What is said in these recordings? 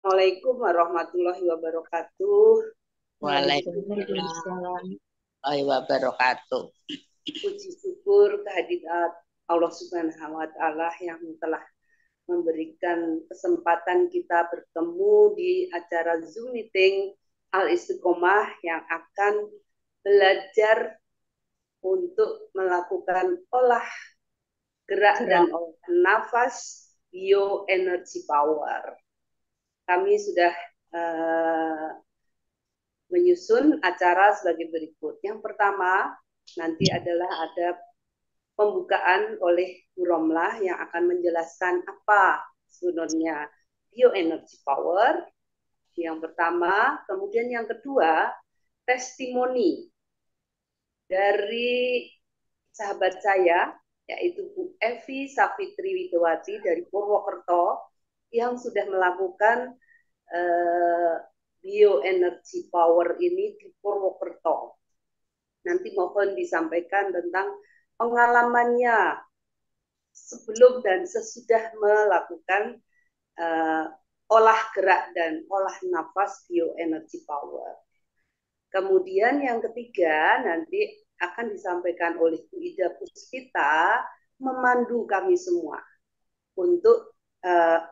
Assalamualaikum warahmatullahi wabarakatuh. Waalaikumsalam warahmatullahi wabarakatuh. Puji syukur kehadirat Allah Subhanahu wa Ta'ala yang telah memberikan kesempatan kita bertemu di acara Zoom meeting Al-Istiqomah yang akan belajar untuk melakukan olah gerak dan olah nafas bioenergy power. Kami sudah menyusun acara sebagai berikut. Yang pertama, nanti adalah ada pembukaan oleh Bu Romlah yang akan menjelaskan apa sebenarnya bioenergy power. Yang pertama, kemudian yang kedua, testimoni dari sahabat saya, yaitu Bu Evi Safitri Widowati dari Purwokerto, yang sudah melakukan bioenergy power ini di Purwokerto. Nanti mohon disampaikan tentang pengalamannya sebelum dan sesudah melakukan olah gerak dan olah nafas bioenergy power. Kemudian yang ketiga nanti akan disampaikan oleh Bu Ida Puspita memandu kami semua untuk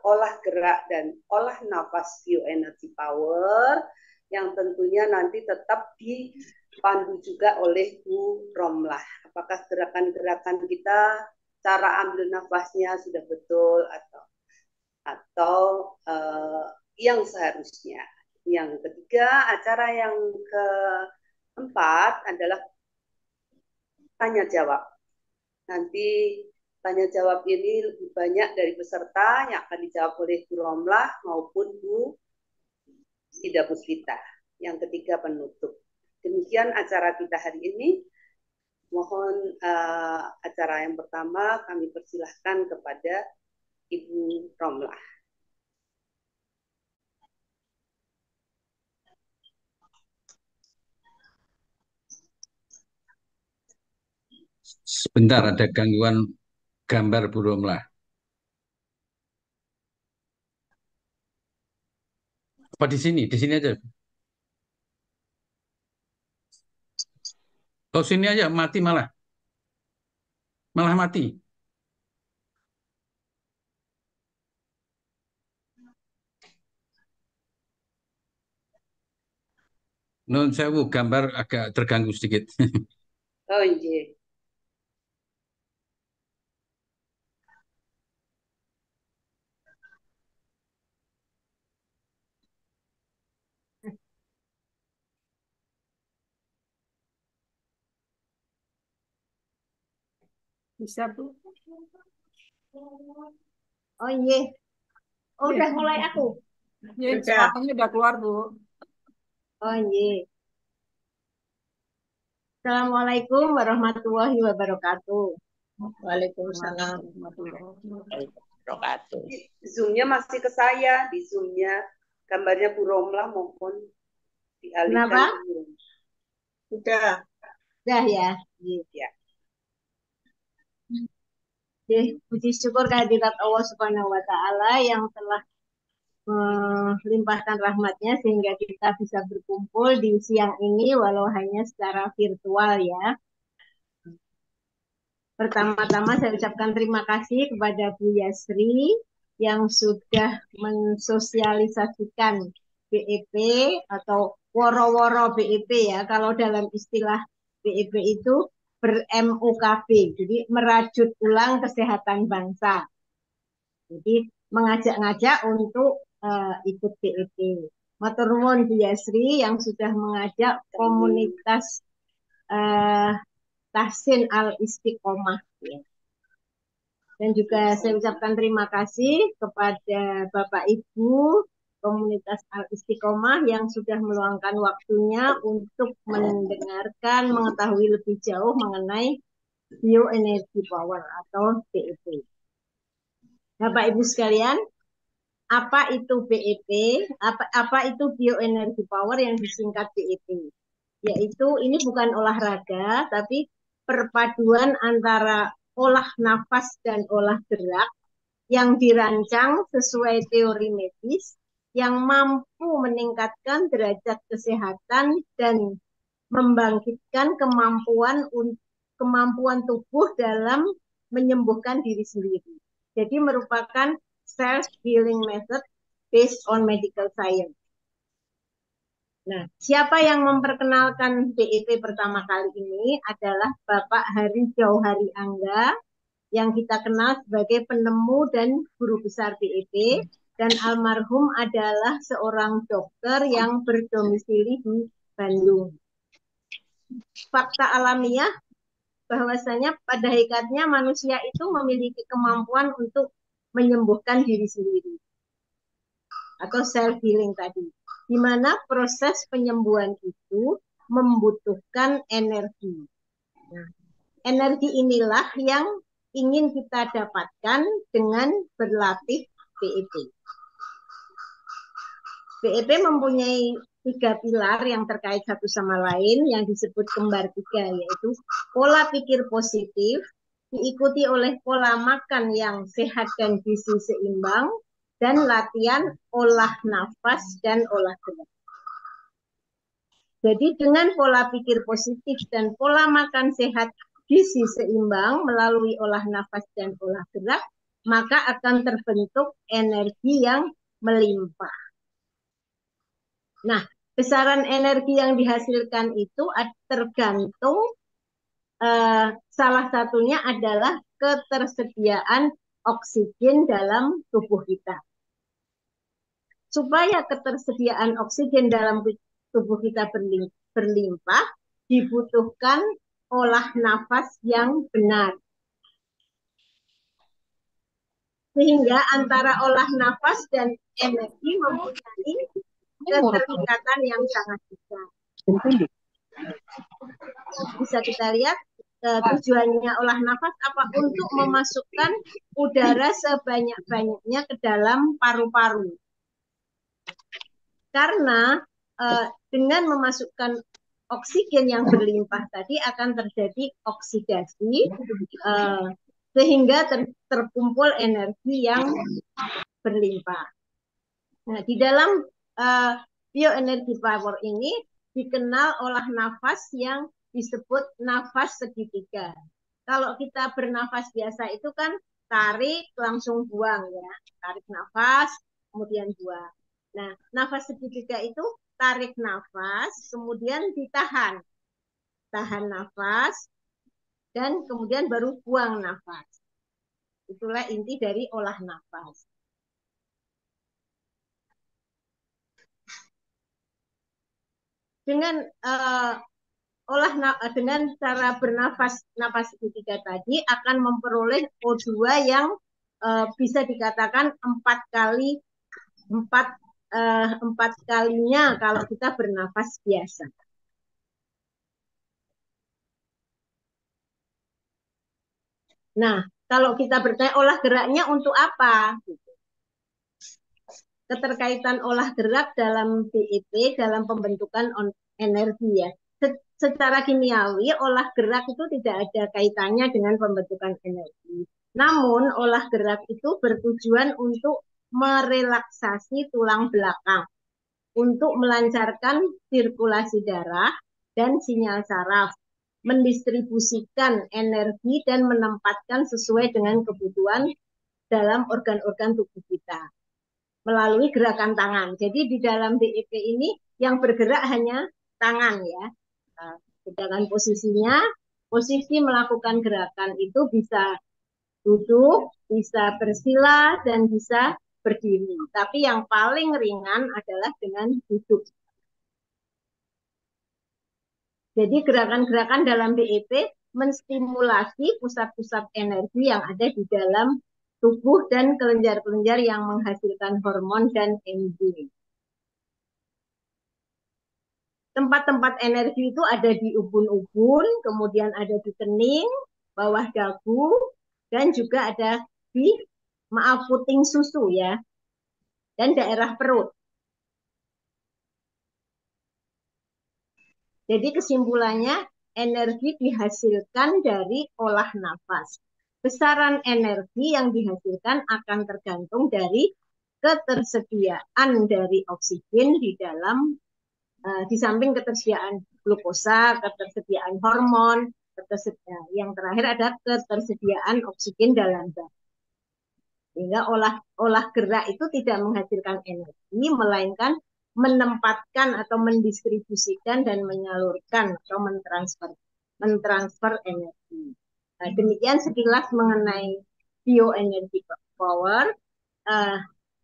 olah gerak dan olah nafas bioenergy power yang tentunya nanti tetap dipandu juga oleh Bu Romlah. Apakah gerakan-gerakan kita, cara ambil nafasnya sudah betul atau yang seharusnya. Yang ketiga, acara yang keempat adalah tanya jawab. Nanti tanya jawab ini lebih banyak dari peserta yang akan dijawab oleh Bu Romlah maupun Bu Ida Puspita. Yang ketiga penutup. Demikian acara kita hari ini. Mohon acara yang pertama kami persilahkan kepada Ibu Romlah. Sebentar, ada gangguan gambar Bu Romlah. Apa di sini? Di sini aja. Oh, sini aja mati malah. Malah mati. Nun sewu, gambar agak terganggu sedikit. Oh iya. Bisa, Bu. Oh iya. Oh, udah mulai aku. Ya, suaranya udah keluar, Bu. Oh iya. Assalamualaikum warahmatullahi wabarakatuh. Waalaikumsalam. Zoom-nya masih ke saya, di Zoom-nya gambarnya Bu Romlah mohon dialihkan. Kenapa? Sudah. Sudah ya. Ya. Puji syukur kehadirat Allah Subhanahu wa Ta'ala yang telah melimpahkan rahmatnya sehingga kita bisa berkumpul di siang ini walau hanya secara virtual ya. Pertama-tama saya ucapkan terima kasih kepada Bu Yasri yang sudah mensosialisasikan BEP atau woro-woro BEP ya. Kalau dalam istilah BEP itu ber-MUKB, jadi merajut ulang kesehatan bangsa. Jadi mengajak-ngajak untuk ikut BEP. Matur nuwun Bu Yasri yang sudah mengajak komunitas Tahsin Al-Istiqomah. Ya. Dan juga saya ucapkan terima kasih kepada Bapak Ibu komunitas Al-Istiqomah yang sudah meluangkan waktunya untuk mendengarkan, mengetahui lebih jauh mengenai bioenergy power atau BEP. Bapak Ibu sekalian, apa itu BEP? Apa itu bioenergy power yang disingkat BEP? Yaitu ini bukan olahraga, tapi perpaduan antara olah nafas dan olah gerak yang dirancang sesuai teori medis yang mampu meningkatkan derajat kesehatan dan membangkitkan kemampuan tubuh dalam menyembuhkan diri sendiri. Jadi merupakan self-healing method based on medical science. Nah, siapa yang memperkenalkan BEP pertama kali ini adalah Bapak Hari Jauhari Angga, yang kita kenal sebagai penemu dan guru besar BEP, dan almarhum adalah seorang dokter yang berdomisili di Bandung. Fakta alamiah bahwasanya pada hakikatnya manusia itu memiliki kemampuan untuk menyembuhkan diri sendiri atau self healing tadi, di mana proses penyembuhan itu membutuhkan energi. Nah, energi inilah yang ingin kita dapatkan dengan berlatih BEP. BEP mempunyai 3 pilar yang terkait satu sama lain yang disebut kembar 3, yaitu pola pikir positif, diikuti oleh pola makan yang sehat dan gizi seimbang, dan latihan olah nafas dan olah gerak. Jadi dengan pola pikir positif dan pola makan sehat gizi seimbang melalui olah nafas dan olah gerak, maka akan terbentuk energi yang melimpah. Nah, besaran energi yang dihasilkan itu tergantung salah satunya adalah ketersediaan oksigen dalam tubuh kita. Supaya ketersediaan oksigen dalam tubuh kita berlimpah, dibutuhkan olah nafas yang benar. Sehingga antara olah nafas dan energi mempunyai keterikatan yang sangat besar. Bisa kita lihat tujuannya olah nafas apa? Untuk memasukkan udara sebanyak-banyaknya ke dalam paru-paru. Karena dengan memasukkan oksigen yang berlimpah tadi akan terjadi oksidasi sehingga terkumpul energi yang berlimpah. Nah, di dalam bioenergi power ini dikenal olah nafas yang disebut nafas segitiga. Kalau kita bernafas biasa itu kan tarik langsung buang ya, tarik nafas kemudian buang. Nah, nafas segitiga itu tarik nafas kemudian ditahan, tahan nafas dan kemudian baru buang nafas. Itulah inti dari olah nafas. Dengan dengan cara bernafas nafas segitiga tadi akan memperoleh O2 yang bisa dikatakan 4 kalinya kalau kita bernafas biasa. Nah, kalau kita bertanya olah geraknya untuk apa? Keterkaitan olah gerak dalam BEP dalam pembentukan energi ya. Secara kimiawi olah gerak itu tidak ada kaitannya dengan pembentukan energi. Namun olah gerak itu bertujuan untuk merelaksasi tulang belakang, untuk melancarkan sirkulasi darah dan sinyal saraf, mendistribusikan energi dan menempatkan sesuai dengan kebutuhan dalam organ-organ tubuh kita melalui gerakan tangan. Jadi di dalam BEP ini yang bergerak hanya tangan ya. Sedangkan posisi melakukan gerakan itu bisa duduk, bisa bersila, dan bisa berdiri. Tapi yang paling ringan adalah dengan duduk. Jadi gerakan-gerakan dalam BEP menstimulasi pusat-pusat energi yang ada di dalam tubuh dan kelenjar-kelenjar yang menghasilkan hormon dan enzim. Tempat-tempat energi itu ada di ubun-ubun, kemudian ada di kening, bawah dagu, dan juga ada di puting susu ya, dan daerah perut. Jadi kesimpulannya energi dihasilkan dari olah nafas. Besaran energi yang dihasilkan akan tergantung dari ketersediaan dari oksigen di dalam di samping ketersediaan glukosa, ketersediaan hormon, yang terakhir ada ketersediaan oksigen dalam darah. Sehingga olah gerak itu tidak menghasilkan energi, melainkan menempatkan atau mendistribusikan dan menyalurkan atau mentransfer energi. Nah, demikian sekilas mengenai bioenergi power.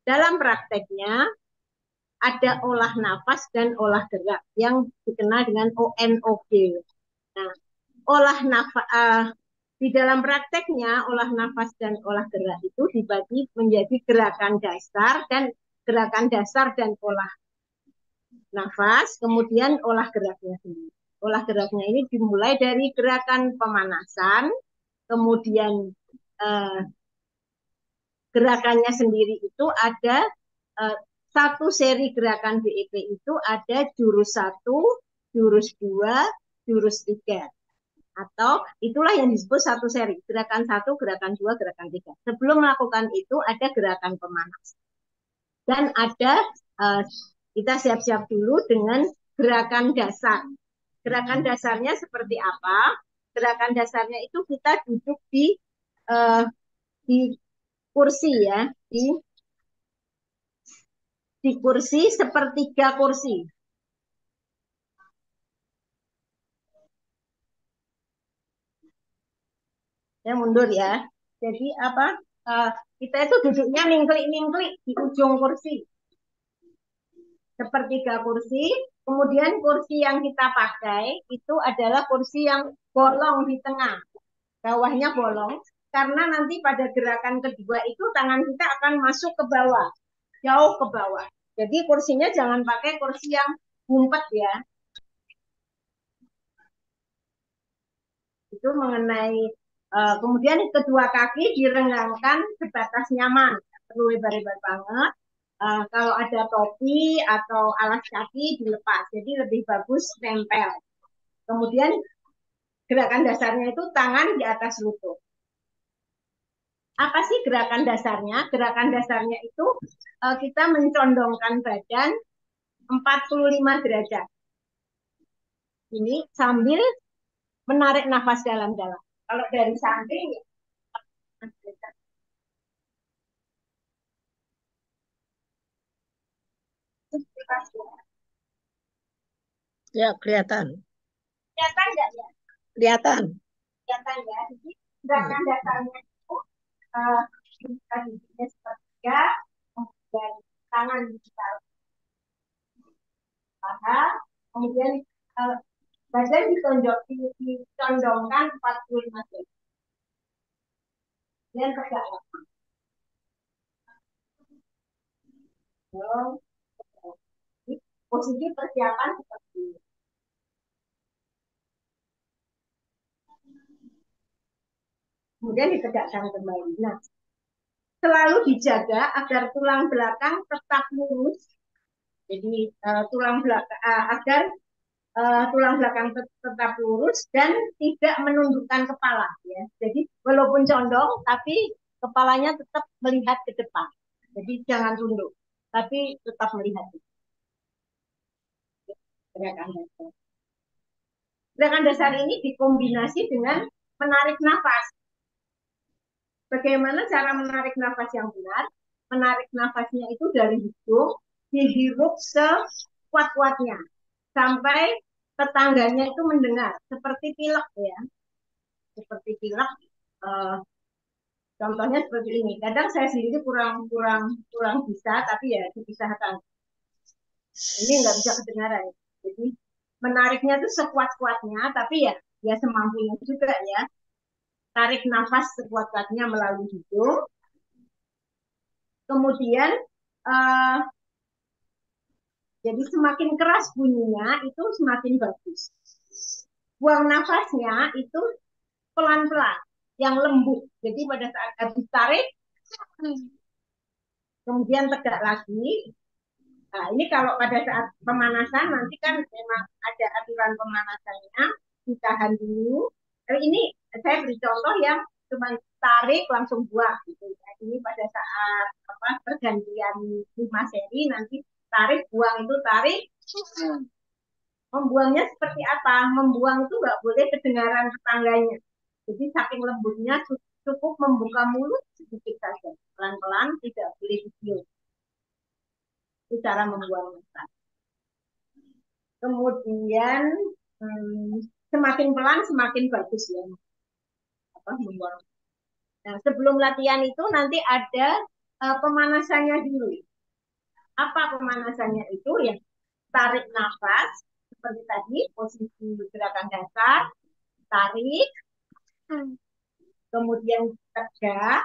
Dalam prakteknya ada olah nafas dan olah gerak yang dikenal dengan ONOG. Nah, di dalam prakteknya olah nafas dan olah gerak itu dibagi menjadi gerakan dasar dan olah nafas, kemudian olah geraknya sendiri. Olah geraknya ini dimulai dari gerakan pemanasan, kemudian gerakannya sendiri itu ada satu seri gerakan BEP itu ada jurus 1, jurus 2, jurus 3. Atau itulah yang disebut satu seri, gerakan 1, gerakan 2, gerakan 3. Sebelum melakukan itu ada gerakan pemanasan. Dan ada, kita siap-siap dulu dengan gerakan dasar. Gerakan dasarnya seperti apa? Gerakan dasarnya itu kita duduk di kursi ya, di kursi sepertiga kursi. Ya mundur ya. Jadi apa? Kita itu duduknya ningklik-ningklik di ujung kursi. Sepertiga kursi. Kemudian kursi yang kita pakai itu adalah kursi yang bolong di tengah. Bawahnya bolong. Karena nanti pada gerakan kedua itu tangan kita akan masuk ke bawah. Jauh ke bawah. Jadi kursinya jangan pakai kursi yang ngumpet ya. Itu mengenai kemudian kedua kaki direnggangkan sebatas nyaman, perlu lebar-lebar banget. Kalau ada topi atau alas kaki dilepas, jadi lebih bagus nempel. Kemudian gerakan dasarnya itu tangan di atas lutut. Apa sih gerakan dasarnya? Gerakan dasarnya itu kita mencondongkan badan 45 derajat. Ini sambil menarik nafas dalam-dalam. Kalau dari samping, ya kelihatan. Kelihatan nggak ya? Kelihatan. Kelihatan ya. Jadi gerakan dasarnya itu tadinya sepertiga, kemudian tangan ditaruh paha, kemudian badan dicondongkan 45 derajat. Dan tegak. Posisi persiapan seperti ini. Kemudian ditegakkan kembali. Nah, selalu dijaga agar tulang belakang tetap lurus. Jadi tulang belakang agar tulang belakang tetap lurus dan tidak menundukkan kepala. Ya. Jadi walaupun condong, tapi kepalanya tetap melihat ke depan. Jadi jangan tunduk, tapi tetap melihat. Gerakan dasar. Gerakan dasar ini dikombinasi dengan menarik nafas. Bagaimana cara menarik nafas yang benar? Menarik nafasnya itu dari hidung, dihirup sekuat-kuatnya sampai tetangganya itu mendengar, seperti pilek ya, seperti pilek. Contohnya seperti ini. Kadang saya sendiri kurang bisa, tapi ya dipisahkan. Ini nggak bisa kedengaran. Jadi menariknya itu sekuat-kuatnya, tapi ya semampunya juga ya. Tarik nafas sekuat-kuatnya melalui hidung. Kemudian jadi semakin keras bunyinya itu semakin bagus. Buang nafasnya itu pelan-pelan, yang lembut. Jadi pada saat habis tarik, kemudian tegak lagi. Nah, ini kalau pada saat pemanasan nanti kan memang ada aturan pemanasannya, ditahan dulu. Ini saya beri contoh yang cuma tarik langsung buang gitu. Nah, ini pada saat pergantian 5 seri, nanti tarik, buang itu tarik. Membuangnya seperti apa? Membuang itu nggak boleh kedengaran tetangganya. Jadi saking lembutnya cukup membuka mulut sedikit saja. Pelan-pelan, tidak boleh dicium. Itu cara membuangnya. Kemudian semakin pelan semakin bagus ya. Membuang. Nah, sebelum latihan itu nanti ada pemanasannya dulu. Apa pemanasannya itu? Ya, tarik nafas seperti tadi, posisi gerakan dasar, tarik, kemudian tegak,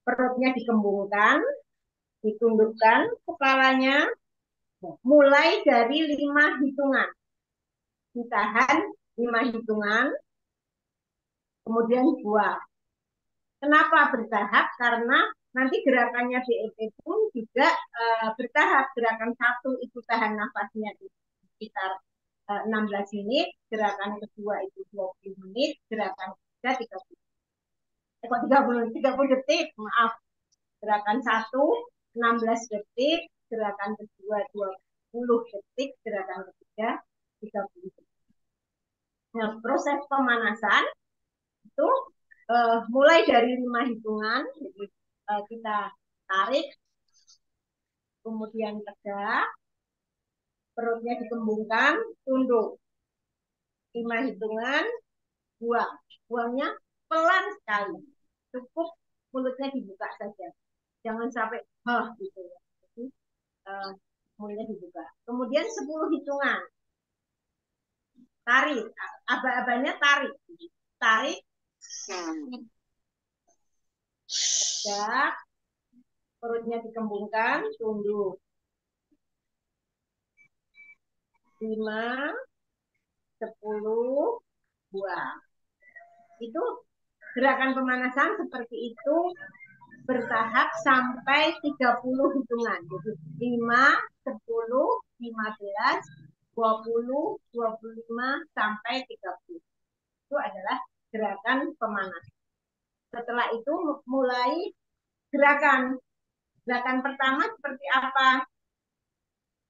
perutnya dikembungkan, ditundukkan kepalanya, mulai dari 5 hitungan. Ditahan 5 hitungan, kemudian buang. Kenapa bertahap? Karena nanti gerakannya BEP pun juga bertahap. Gerakan 1 itu tahan nafasnya sekitar 16 menit, gerakan kedua itu 20 menit, gerakan ketiga 30 detik, maaf. Gerakan 1 16 detik, gerakan kedua 20 detik, gerakan ketiga 30 detik. Nah, proses pemanasan itu mulai dari 5 hitungan, jadi kita tarik, kemudian tegak, perutnya dikembungkan, tunduk. 5 hitungan, buang. Buangnya pelan sekali. Cukup mulutnya dibuka saja. Jangan sampai gitu ya. Jadi, mulutnya dibuka. Kemudian 10 hitungan. Tarik. Aba-abanya tarik. Tarik. Tegak. Perutnya dikembungkan, tunduk. 5, 10, buang. Itu gerakan pemanasan seperti itu bertahap sampai 30 hitungan. Jadi 5, 10, 15, 20, 25 sampai 30. Itu adalah gerakan pemanasan. Setelah itu mulai gerakan. Gerakan pertama seperti apa?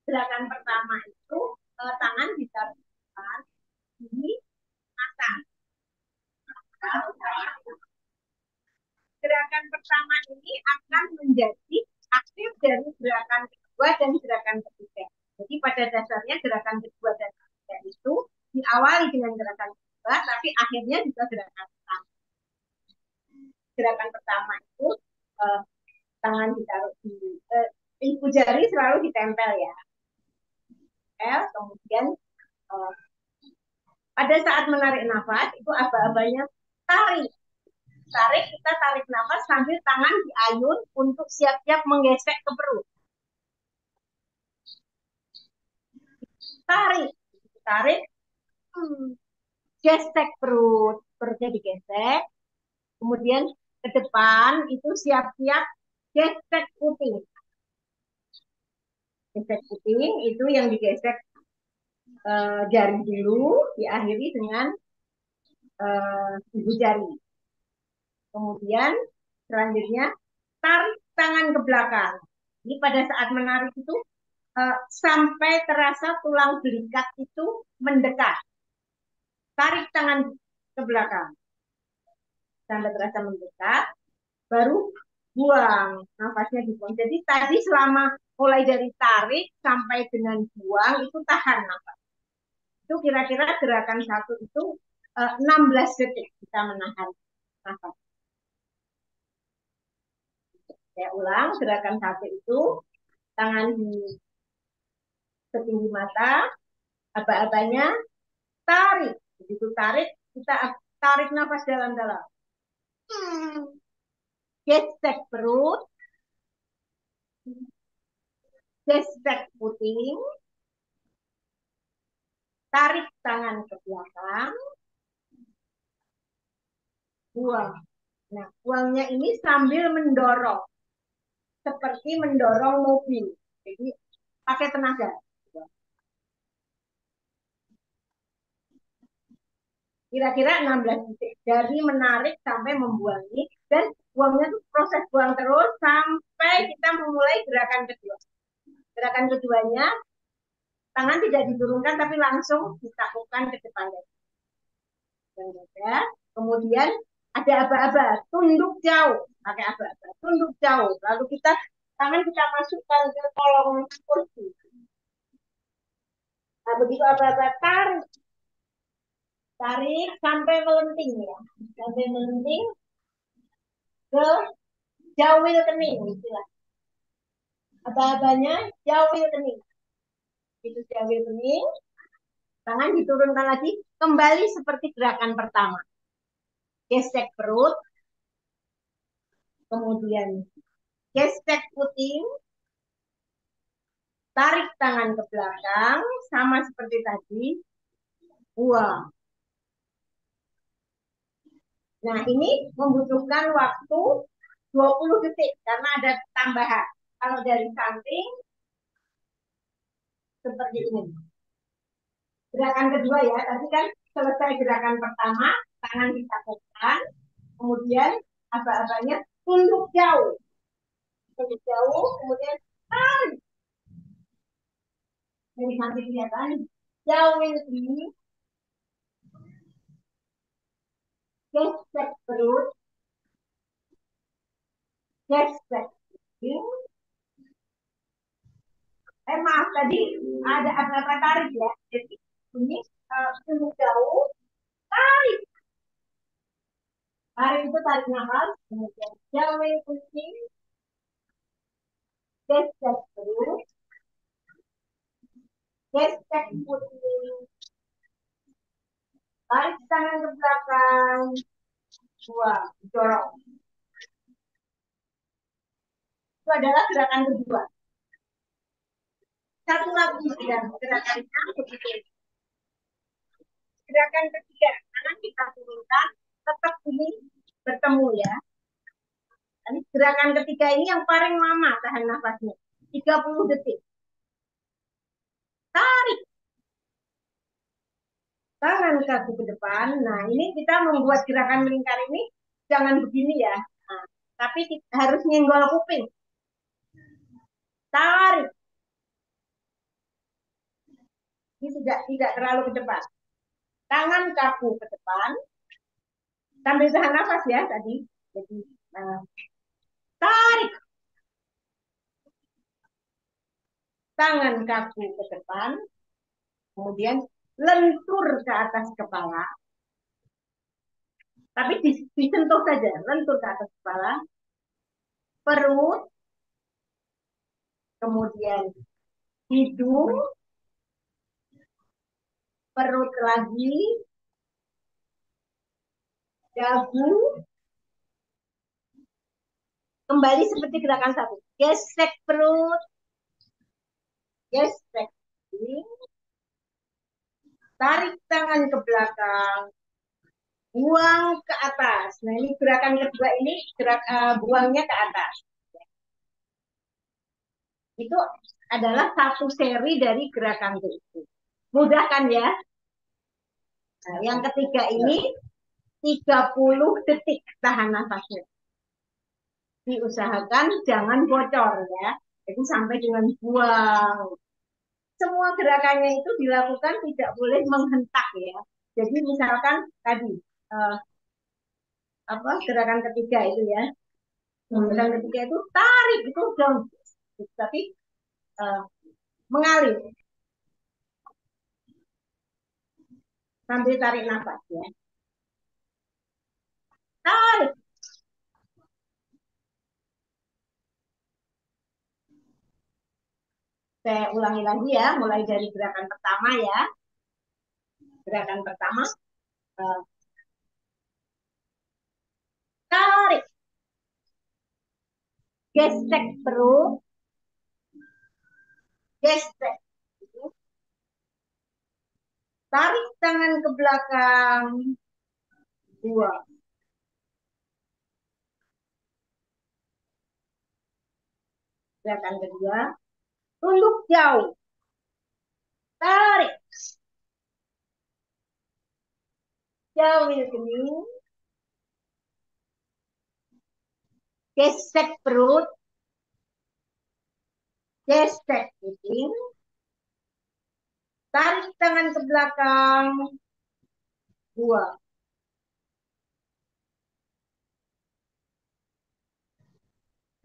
Gerakan pertama itu tangan ditaruh di atas. Gerakan pertama ini akan menjadi aktif dari gerakan kedua dan gerakan ketiga. Jadi pada dasarnya gerakan kedua dan ketiga itu diawali dengan gerakan kedua, tapi akhirnya juga gerakan pertama. Gerakan pertama itu tangan ditaruh di ibu jari selalu ditempel ya. Kemudian pada saat menarik nafas itu aba-abanya tarik. Kita tarik nafas sambil tangan diayun untuk siap-siap menggesek ke perut. Tarik, gesek perutnya digesek. Kemudian ke depan itu siap-siap gesek puting. Gesek puting itu yang digesek jari dulu, diakhiri dengan ibu jari. Kemudian selanjutnya tarik tangan ke belakang. Ini pada saat menarik itu sampai terasa tulang belikat itu mendekat. Tarik tangan ke belakang. Sampai terasa mendekat, baru buang. Nafasnya dibuang. Jadi tadi selama mulai dari tarik sampai dengan buang itu tahan nafas. Itu kira-kira gerakan 1 itu 16 detik kita menahan nafas. Saya ulang, gerakan 1 itu tangan di setinggi mata, aba-abanya tarik. Begitu tarik, kita tarik nafas dalam-dalam. Gesek perut, gesek puting, tarik tangan ke belakang, buang. Nah, buangnya ini sambil mendorong, seperti mendorong mobil. Jadi pakai tenaga. Kira-kira 16 detik dari menarik sampai membuang ini, dan buangnya itu proses buang terus sampai kita memulai gerakan kedua. Gerakan keduanya, tangan tidak diturunkan tapi langsung ditakupkan ke depan. Kemudian ada aba-aba, tunduk jauh, pakai aba-aba, tunduk jauh. Lalu tangan kita masukkan ke kolong kursi. Nah, begitu aba-aba tarik, sampai melenting ya, sampai melenting ke jauhil kening, istilah. Aba-abanya jauhil kening. Itu jauhil kening, tangan diturunkan lagi, kembali seperti gerakan pertama. Gesek perut, kemudian gesek puting, tarik tangan ke belakang, sama seperti tadi, buang. Nah, ini membutuhkan waktu 20 detik, karena ada tambahan. Kalau dari samping, seperti ini. Gerakan kedua ya, tadi kan selesai gerakan pertama, tangan ditakupkan, kemudian aba-abanya tunduk jauh. Tunduk jauh, kemudian tarik. Dari samping kelihatan, jauh ini, gesek perut, gesek ini. Maaf, tadi ada apa-apa tarik ya. Jadi ini tunduk jauh, tarik. Tarik itu tarik nafas, kemudian jauh pusing, gesek perut, gesek pusing, tarik tangan ke belakang, buang, dorong. Itu adalah gerakan kedua. Satu lagi ya, gerakannya begitu. Gerakan ketiga, tangan kita turunkan, tetap ini bertemu ya. Dan gerakan ketiga ini yang paling lama tahan nafasnya, 30 detik. Tarik tangan kaki ke depan. Nah, ini kita membuat gerakan melingkar ini jangan begini ya. Nah, tapi kita harus nyenggol kuping. Tarik. Ini tidak terlalu ke depan. Tangan kaku ke depan. Sambil tahan nafas ya tadi. Jadi tarik. Tangan kaku ke depan. Kemudian lentur ke atas kepala. Tapi disentuh saja, lentur ke atas kepala. Perut. Kemudian hidung. Perut lagi. Dagu. Kembali seperti gerakan satu. Gesek perut. Gesek. Tarik tangan ke belakang. Buang ke atas. Nah, ini gerakan kedua ini buangnya ke atas. Itu adalah satu seri dari gerakan itu. Mudah kan ya? Nah, yang ketiga ini 30 detik tahan nafasnya. Diusahakan jangan bocor ya. Jadi sampai dengan buang. Semua gerakannya itu dilakukan tidak boleh menghentak ya. Jadi misalkan tadi gerakan ketiga itu ya. Gerakan ketiga itu tarik itu down, tapi mengalir sambil tarik nafas ya. Tarik. Saya ulangi lagi ya, mulai dari gerakan pertama ya. Gerakan pertama, tarik. Gesek perut. Gesek. Tarik tangan ke belakang. Buang. Gerakan kedua, tunduk jauh. Tarik. Jauhil kening. Gesek perut. gesek kuping, tarik tangan ke belakang, buang.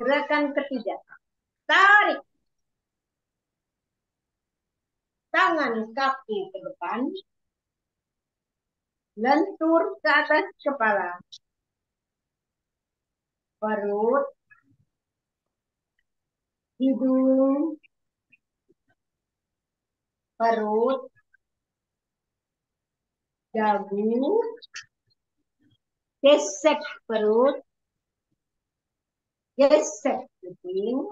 Gerakan ketiga, tarik tangan kaki ke depan, lentur ke atas kepala, perut, hidung, perut, dagu, gesek perut, gesek kuping,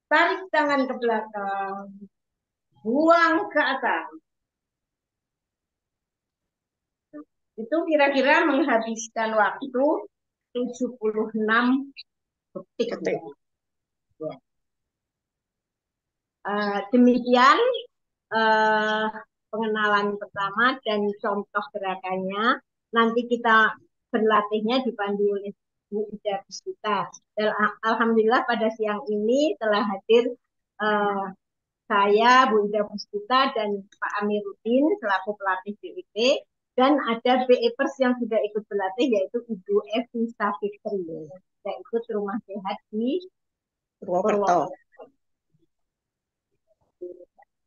tarik tangan ke belakang, buang ke atas. Itu kira-kira menghabiskan waktu 76 detik. Ya. Demikian pengenalan pertama dan contoh gerakannya. Nanti kita berlatihnya dipandu oleh Bu Ida Puspita. Dan alhamdulillah pada siang ini telah hadir saya, Bu Ida Puspita, dan Pak Amiruddin selaku pelatih BIP, dan ada BEPers yang sudah ikut berlatih, yaitu Ibu Evi Safitri, yang ikut rumah sehat di Purwokerto.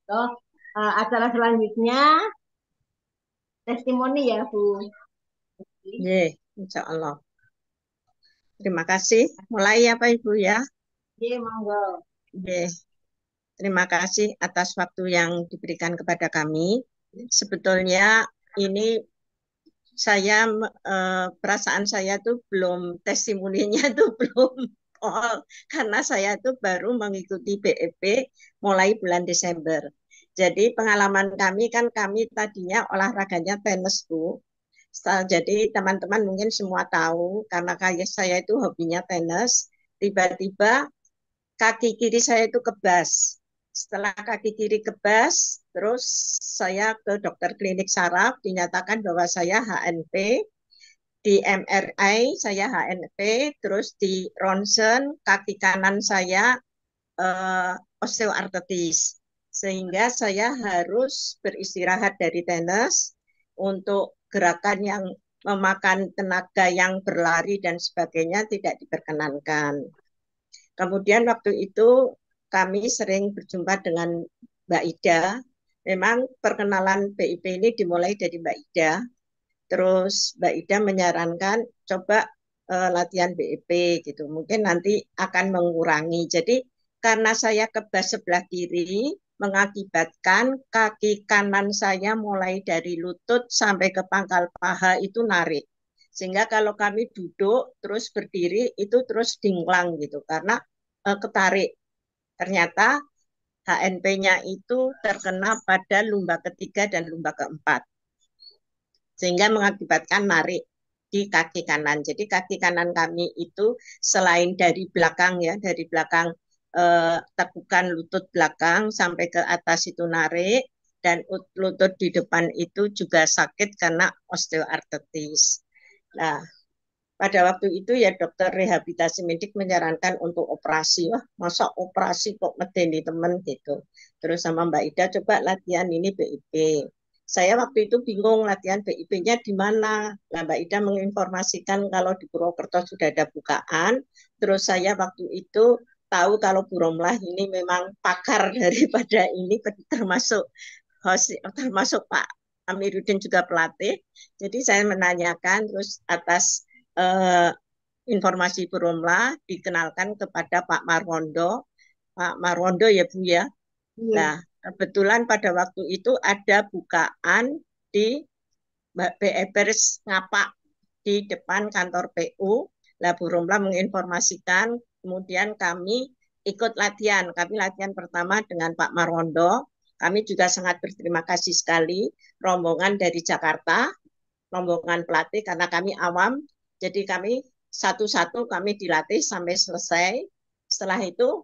So, acara selanjutnya testimoni ya Bu. Ye, insya Allah. Terima kasih. Mulai ya Pak Ibu ya. Ye, monggo. Ye. Terima kasih atas waktu yang diberikan kepada kami. Sebetulnya ini saya perasaan saya tuh belum testimoninya tuh belum karena saya tuh baru mengikuti BEP mulai bulan Desember. Jadi pengalaman kami kan kami tadinya olahraganya tenis Bu. Jadi teman-teman mungkin semua tahu karena kayak saya itu hobinya tenis. Tiba-tiba kaki kiri saya itu kebas. Setelah kaki kiri kebas, terus saya ke dokter klinik saraf, dinyatakan bahwa saya HNP, di MRI saya HNP, terus di ronsen kaki kanan saya osteoartritis. Sehingga saya harus beristirahat dari tenis untuk gerakan yang memakan tenaga yang berlari dan sebagainya tidak diperkenankan. Kemudian waktu itu kami sering berjumpa dengan Mbak Ida. Memang perkenalan BIP ini dimulai dari Mbak Ida. Terus Mbak Ida menyarankan coba latihan BIP gitu. Mungkin nanti akan mengurangi. Jadi karena saya kebas sebelah kiri mengakibatkan kaki kanan saya mulai dari lutut sampai ke pangkal paha itu narik. Sehingga kalau kami duduk terus berdiri itu terus dingklang gitu karena ketarik. Ternyata HNP-nya itu terkena pada lumba ketiga dan lumba keempat. Sehingga mengakibatkan narik di kaki kanan. Jadi kaki kanan kami itu selain dari belakang ya, dari belakang tekukan lutut belakang sampai ke atas itu narik, dan lutut di depan itu juga sakit karena osteoartritis. Nah, pada waktu itu ya dokter rehabilitasi medik menyarankan untuk operasi. Wah, masa operasi kok medeni temen gitu. Terus sama Mbak Ida coba latihan ini BIP. Saya waktu itu bingung latihan BIP-nya di mana. Nah, Mbak Ida menginformasikan kalau di Purwokerto sudah ada bukaan. Terus saya waktu itu tahu kalau Bu Romlah ini memang pakar daripada ini, termasuk host, termasuk Pak Amiruddin juga pelatih. Jadi saya menanyakan terus atas informasi Bu Romlah dikenalkan kepada Pak Marwondo. Pak Marwondo ya Bu ya. Nah, kebetulan pada waktu itu ada bukaan di BEPers Ngapak di depan kantor PU. Lah Bu Romlah menginformasikan, kemudian kami ikut latihan. Kami latihan pertama dengan Pak Marwondo. Kami juga sangat berterima kasih sekali rombongan dari Jakarta, rombongan pelatih karena kami awam. Jadi kami satu-satu kami dilatih sampai selesai. Setelah itu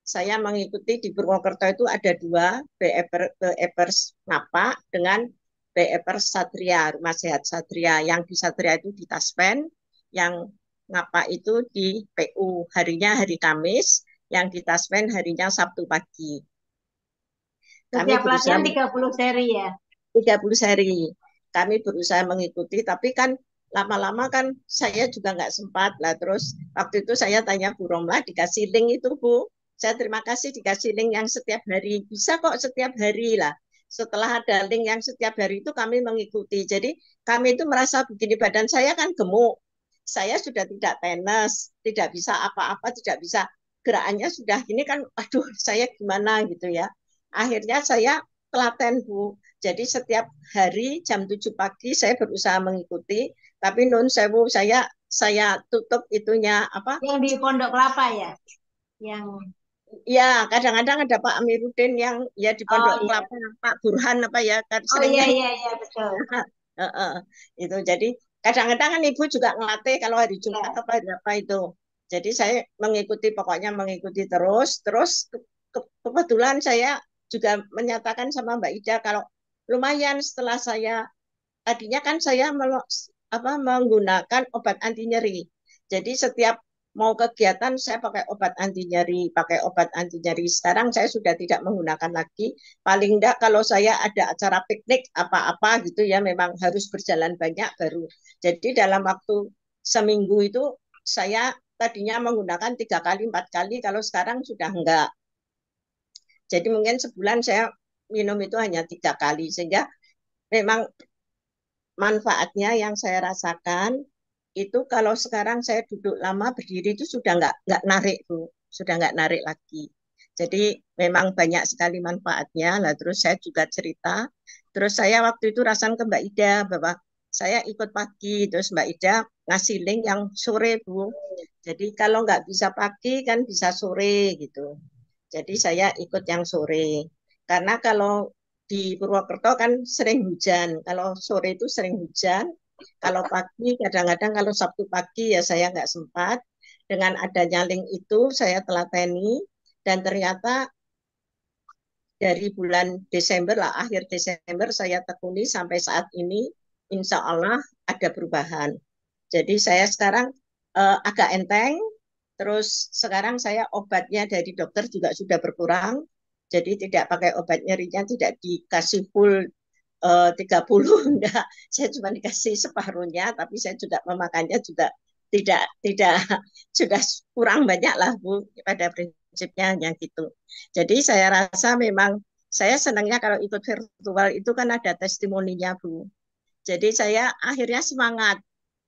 saya mengikuti di Purwokerto itu ada dua, BEPers Ngapak dengan BEPers Satria, Rumah Sehat Satria. Yang di Satria itu di Taspen, yang Ngapak itu di PU. Harinya hari Kamis, yang di Taspen harinya Sabtu pagi. Kami Setiap berusaha latihan 30 seri ya. 30 seri. Kami berusaha mengikuti, tapi kan lama-lama kan saya juga nggak sempat lah. Terus waktu itu saya tanya Bu Romlah, dikasih link itu Bu. Saya terima kasih dikasih link yang setiap hari. Bisa kok setiap hari lah. Setelah ada link yang setiap hari itu kami mengikuti. Jadi kami itu merasa begini, badan saya kan gemuk. Saya sudah tidak tenis, tidak bisa apa-apa, tidak bisa gerakannya sudah ini kan, aduh saya gimana gitu ya. Akhirnya saya telaten Bu. Jadi setiap hari jam 7 pagi saya berusaha mengikuti, tapi nun sewu saya tutup itunya apa? Yang di Pondok Kelapa ya. Yang Ya, kadang-kadang ada Pak Amiruddin yang ya di oh Pondok iya. Kelapa, Pak Burhan apa ya, kan Oh iya seringnya iya iya betul. itu. Jadi kadang-kadang kan Ibu juga ngelatih kalau hari Jumat Iya. apa hari apa itu. Jadi saya mengikuti, pokoknya mengikuti terus kebetulan saya juga menyatakan sama Mbak Ida kalau lumayan setelah saya tadinya kan saya menggunakan obat anti nyeri. Jadi setiap mau kegiatan saya pakai obat anti nyeri, pakai obat anti nyeri. Sekarang saya sudah tidak menggunakan lagi. Paling enggak kalau saya ada acara piknik apa-apa gitu ya, memang harus berjalan banyak baru. Jadi dalam waktu seminggu itu saya tadinya menggunakan 3 kali, 4 kali, kalau sekarang sudah enggak. Jadi mungkin sebulan saya minum itu hanya 3 kali, sehingga memang manfaatnya yang saya rasakan itu kalau sekarang saya duduk lama berdiri itu sudah nggak narik Bu, sudah nggak narik lagi. Jadi memang banyak sekali manfaatnya. Lah terus saya juga cerita, terus saya waktu itu rasan ke Mbak Ida bahwa saya ikut pagi, terus Mbak Ida ngasih link yang sore Bu. Jadi kalau nggak bisa pagi kan bisa sore gitu. Jadi saya ikut yang sore. Karena kalau di Purwokerto kan sering hujan. Kalau sore itu sering hujan. Kalau pagi kadang-kadang kalau Sabtu pagi ya saya nggak sempat. Dengan adanya link itu saya telateni dan ternyata dari bulan Desember lah, akhir Desember saya tekuni sampai saat ini, insya Allah ada perubahan. Jadi saya sekarang agak enteng, terus sekarang saya obatnya dari dokter juga sudah berkurang, jadi tidak pakai obat nyerinya, tidak dikasih full 30, enggak, saya cuma dikasih separuhnya, tapi saya juga memakannya juga tidak sudah kurang banyak lah Bu, pada prinsipnya yang gitu. Jadi saya rasa memang saya senangnya kalau ikut virtual itu kan ada testimoninya Bu. Jadi saya akhirnya semangat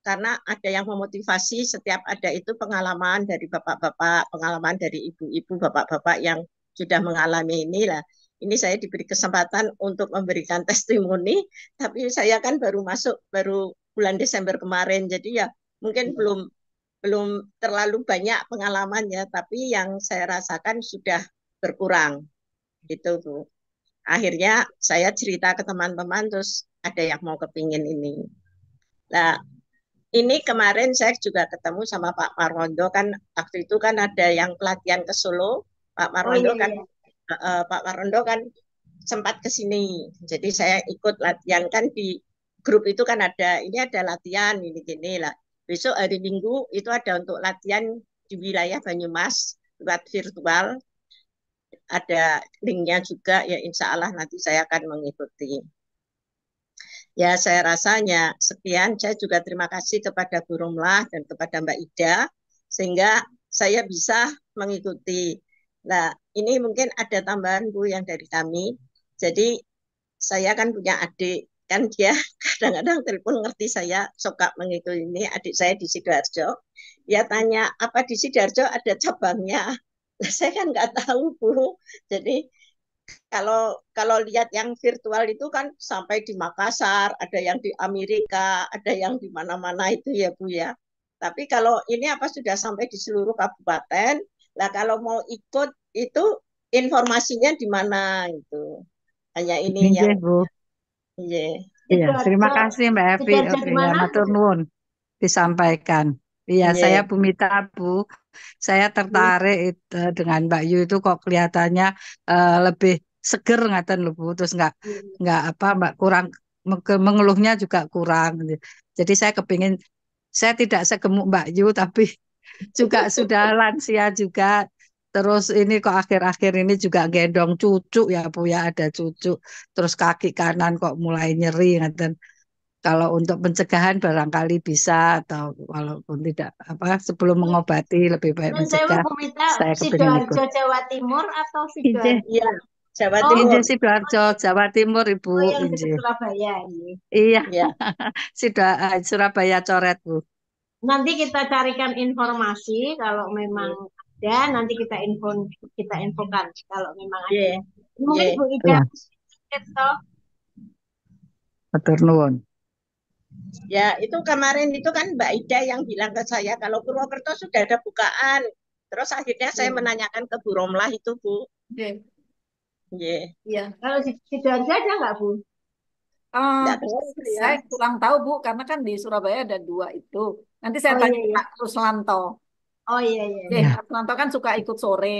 karena ada yang memotivasi, setiap ada itu pengalaman dari bapak-bapak, pengalaman dari ibu-ibu, bapak-bapak yang sudah mengalami inilah. Ini saya diberi kesempatan untuk memberikan testimoni, tapi saya kan baru bulan Desember kemarin, jadi ya mungkin belum belum terlalu banyak pengalamannya, tapi yang saya rasakan sudah berkurang gitu Bu. Akhirnya saya cerita ke teman-teman, terus ada yang mau kepingin ini. Nah, ini kemarin saya juga ketemu sama Pak Marwondo, kan waktu itu kan ada yang pelatihan ke Solo. Pak Oh iya Marwondo kan iya. Pak Marwondo kan sempat ke sini. Jadi saya ikut latihan kan di grup itu kan ada ini, ada latihan ini gini lah. Besok hari Minggu itu ada untuk latihan di wilayah Banyumas lewat virtual. Ada linknya juga ya, insya Allah nanti saya akan mengikuti. Ya, saya rasanya sekian. Saya juga terima kasih kepada Bu Romlah dan kepada Mbak Ida, sehingga saya bisa mengikuti. Nah, ini mungkin ada tambahan Bu yang dari kami. Jadi, saya kan punya adik, kan dia kadang-kadang telepon ngerti saya suka mengikuti ini. Adik saya di Sidoarjo. Dia tanya, apa di Sidoarjo ada cabangnya? Nah, saya kan nggak tahu Bu. Jadi, kalau kalau lihat yang virtual itu kan sampai di Makassar, ada yang di Amerika, ada yang di mana-mana itu ya Bu ya. Tapi kalau ini apa sudah sampai di seluruh kabupaten. Lah kalau mau ikut itu informasinya di mana itu. Hanya ini yang Nggih, Bu. iya. Iya, terima Sidoarjo. kasih Mbak Evi. Sidoarjo Oke, di ya, mana? matur nuwun disampaikan. Iya, saya Iya. Bu Mita, Bu. Saya tertarik dengan Mbak Yu itu kok kelihatannya lebih seger ngaten lho Bu. Terus nggak apa Mbak kurang mengeluhnya juga kurang. Jadi saya kepingin, saya tidak segemuk Mbak Yu tapi juga sudah lansia juga. Terus ini kok akhir-akhir ini juga gendong cucu ya Bu ya, ada cucu. Terus kaki kanan kok mulai nyeri ngaten. Kalau untuk pencegahan barangkali bisa atau walaupun tidak apa sebelum mengobati lebih baik Dan saya mencegah. Bu Mita, Saya kepingin ikut. Sidoarjo Jawa Timur atau Injih, Sidoarjo? Iya, Jawa Oh, Timur. Injih Sidoarjo, Jawa Timur Ibu, oh yang dekat Injih. Surabaya ini. Iya, Ya, Surabaya coret Bu. Nanti kita carikan informasi kalau memang ada, nanti kita infokan kalau memang ada. ya, Mungkin ya. Bu Ida Iya, Sucipto. matur nuwun. Ya, itu kemarin itu kan Mbak Ida yang bilang ke saya kalau Purwokerto sudah ada bukaan. Terus akhirnya saya menanyakan ke Bu Romlah itu, Bu. Oke. Ya, Iya. Kalau Sidoarjo ada nggak Bu? Eh, enggak tahu saya. saya kurang tahu Bu, karena kan di Surabaya ada 2 itu. Nanti saya Oh tanya iya iya. Pak Ruslanto. Oh iya iya. Oke, Ya. Pak Ruslanto kan suka ikut sore.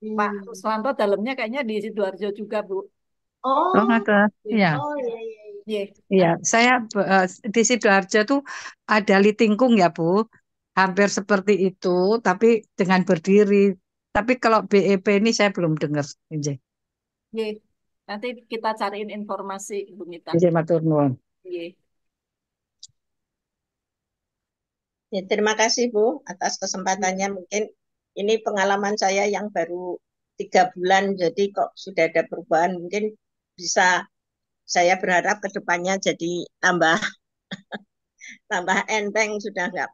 Pak Hmm. Ruslanto dalamnya kayaknya di Sidoarjo juga Bu. Oh, Oh, ngoten. Iya. oh iya iya. Iya. Iya. Iya, saya di Sidoarjo tuh ada Litingkung ya Bu, hampir seperti itu, tapi dengan berdiri. Tapi kalau BEP ini saya belum dengar. Injih, Iya. Nanti kita cariin informasi Bu Mita. injih matur nuwun. Iya. Ya, terima kasih Bu atas kesempatannya. Mungkin ini pengalaman saya yang baru 3 bulan, jadi kok sudah ada perubahan. Mungkin bisa saya berharap ke depannya jadi tambah tambah enteng, sudah nggak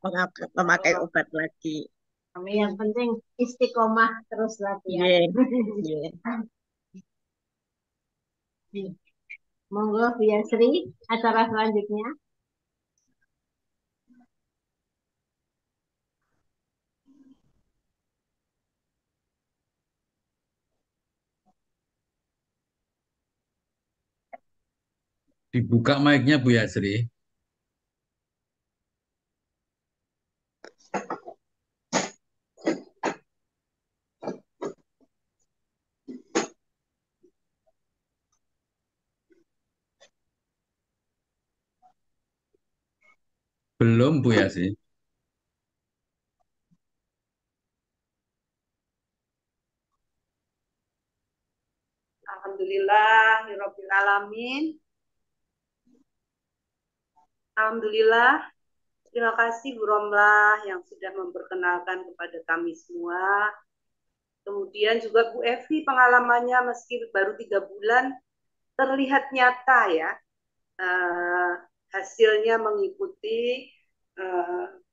memakai obat lagi. Amin. Yang penting istiqomah terus latihan. Iya, iya. Monggo Bu Yasri, acara selanjutnya. Dibuka mic-nya Bu Yasri. Belum Bu Yasri. Alhamdulillahirabbil alamin. Alhamdulillah. Terima kasih Bu Romlah yang sudah memperkenalkan kepada kami semua. Kemudian juga Bu Evi pengalamannya meski baru 3 bulan terlihat nyata ya. Hasilnya mengikuti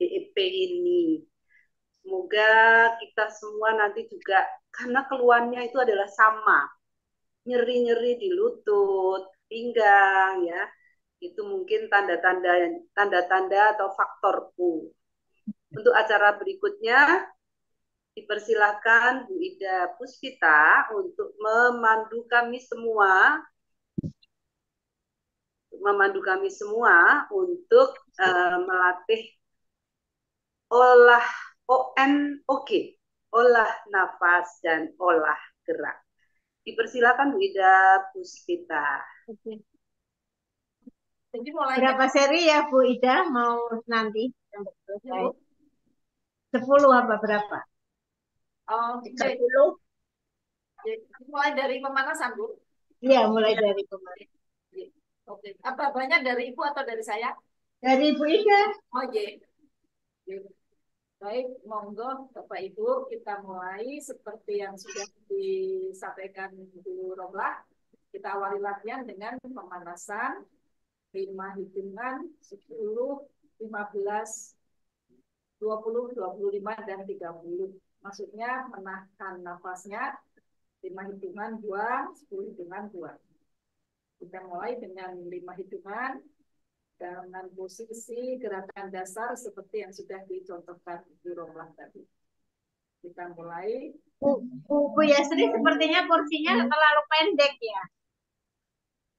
BEP ini. Semoga kita semua nanti juga karena keluhannya itu adalah sama. Nyeri-nyeri di lutut, pinggang ya. Itu mungkin tanda-tanda atau faktor Bu. Untuk acara berikutnya dipersilakan Bu Ida Puspita untuk memandu kami semua untuk melatih olah ONOG, olah nafas dan olah gerak. Dipersilakan Bu Ida Puspita. Oke. Jadi mulai Berapa seri ya Bu Ida mau nanti sampai selesai? Bu. 10 apa berapa? Oh, 30. mulai dari pemanasan Bu. Iya, mulai dari kemarin. Oke. Apa banyak dari Ibu atau dari saya? Dari Bu Ida. Oh iya. Baik, monggo Bapak Ibu, kita mulai seperti yang sudah disampaikan Bu Romlah. Kita awali latihan dengan pemanasan 5 hitungan 10, 15, 20, 25 dan 30. Maksudnya menahan nafasnya 5 hitungan buang, 10 hitungan buang. Kita mulai dengan 5 hitungan dengan posisi gerakan dasar seperti yang sudah dicontohkan di Romlah tadi. Kita mulai. Bu Yasri sepertinya kursinya terlalu pendek ya.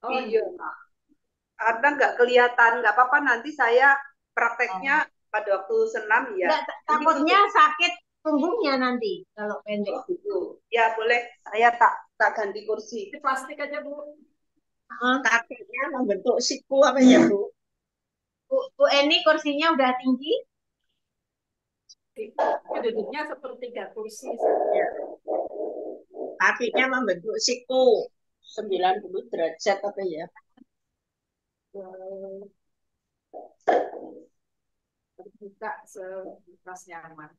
Oh iya. Karena nggak kelihatan, nggak apa-apa nanti saya prakteknya pada waktu senam ya. Nggak, takutnya sakit punggungnya nanti kalau pendek. Oh, gitu. Ya boleh, saya tak ganti kursi. Ini plastik aja Bu. Kakinya membentuk siku apa ya Bu? Bu Eni kursinya udah tinggi? duduknya sepertiga kursi. Ya. Kakinya membentuk siku 90 derajat apa ya? Terbuka sebebas nyaman.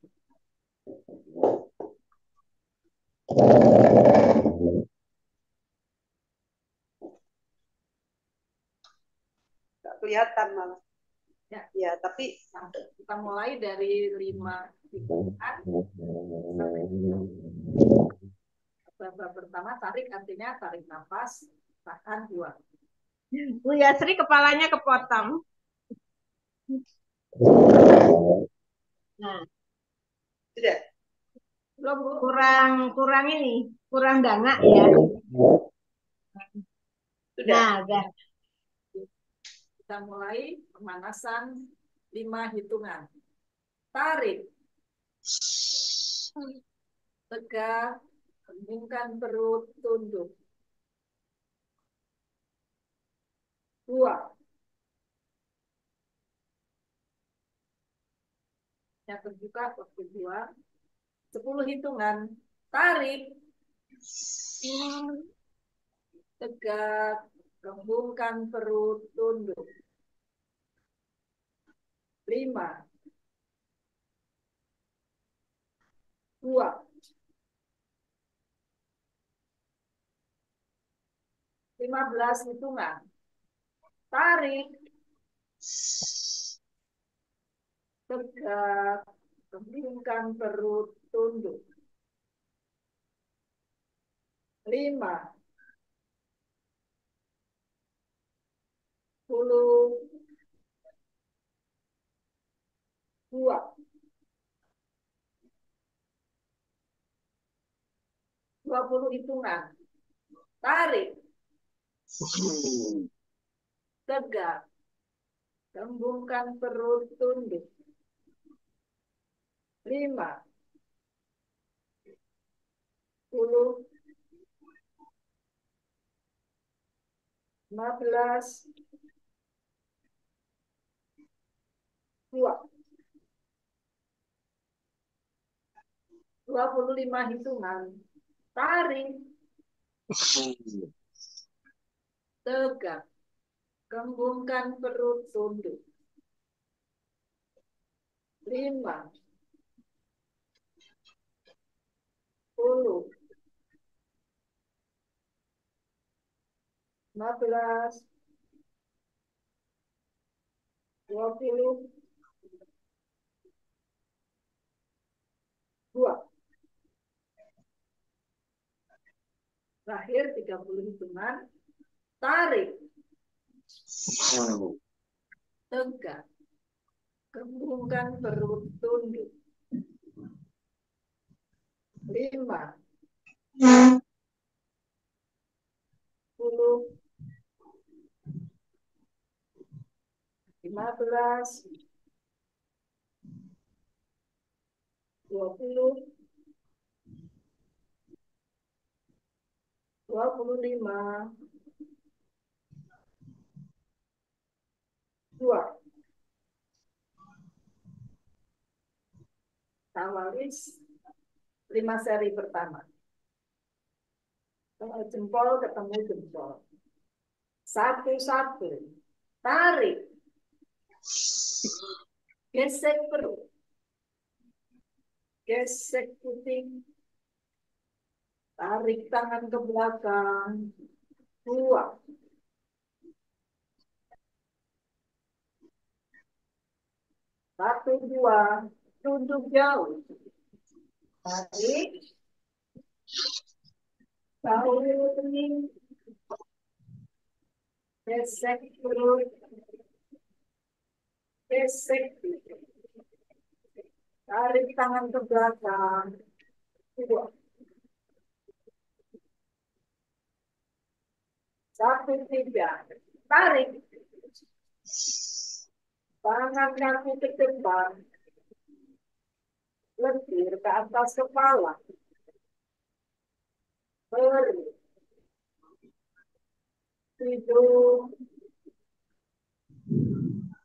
Nggak kelihatan malah. Ya. Ya, tapi Nah, kita mulai dari 5 hitungan. Babak pertama tarik, artinya tarik nafas, tahan 2. Bu Yasri kepalanya kepotong. Nah, sudah. Belum, Bu. kurang ini, kurang dangak ya. Sudah. Nah, udah. Kita mulai pemanasan 5 hitungan. Tarik. Tegak, kembungkan perut, tunduk. 2. Yang terbuka waktu 2. 10 hitungan. Tarik. Tegak, kembungkan perut, tunduk. 5. 2. 15 hitungan. Tarik. Tegak, kembungkan perut, tunduk. 5. 10. 2. 20 hitungan. Tarik. Tegak. Kembungkan perut, tunduk. 5. 10. 15. 2. 25 hitungan. Tarik. Tegak. Kembungkan perut, tunduk. 5. 10. 15. 20. 2. Terakhir 30 hitungan. Tarik. Tegak. Kembungkan perut, tunduk. 5. 10. 15. 20. 25. 2. Tawaris 5 seri pertama. Jempol ketemu jempol. 1-1. Tarik. Gesek perut. Gesek puting. Tarik tangan ke belakang. 2. 1, 2. Tunduk jauh. Tarik. Bahu kening. Gesek perut. Gesek. Tarik tangan ke belakang. 2. 1, 3. Tarik. Tangan kaki ke depan. Lendir ke atas kepala. Perut. Hidung.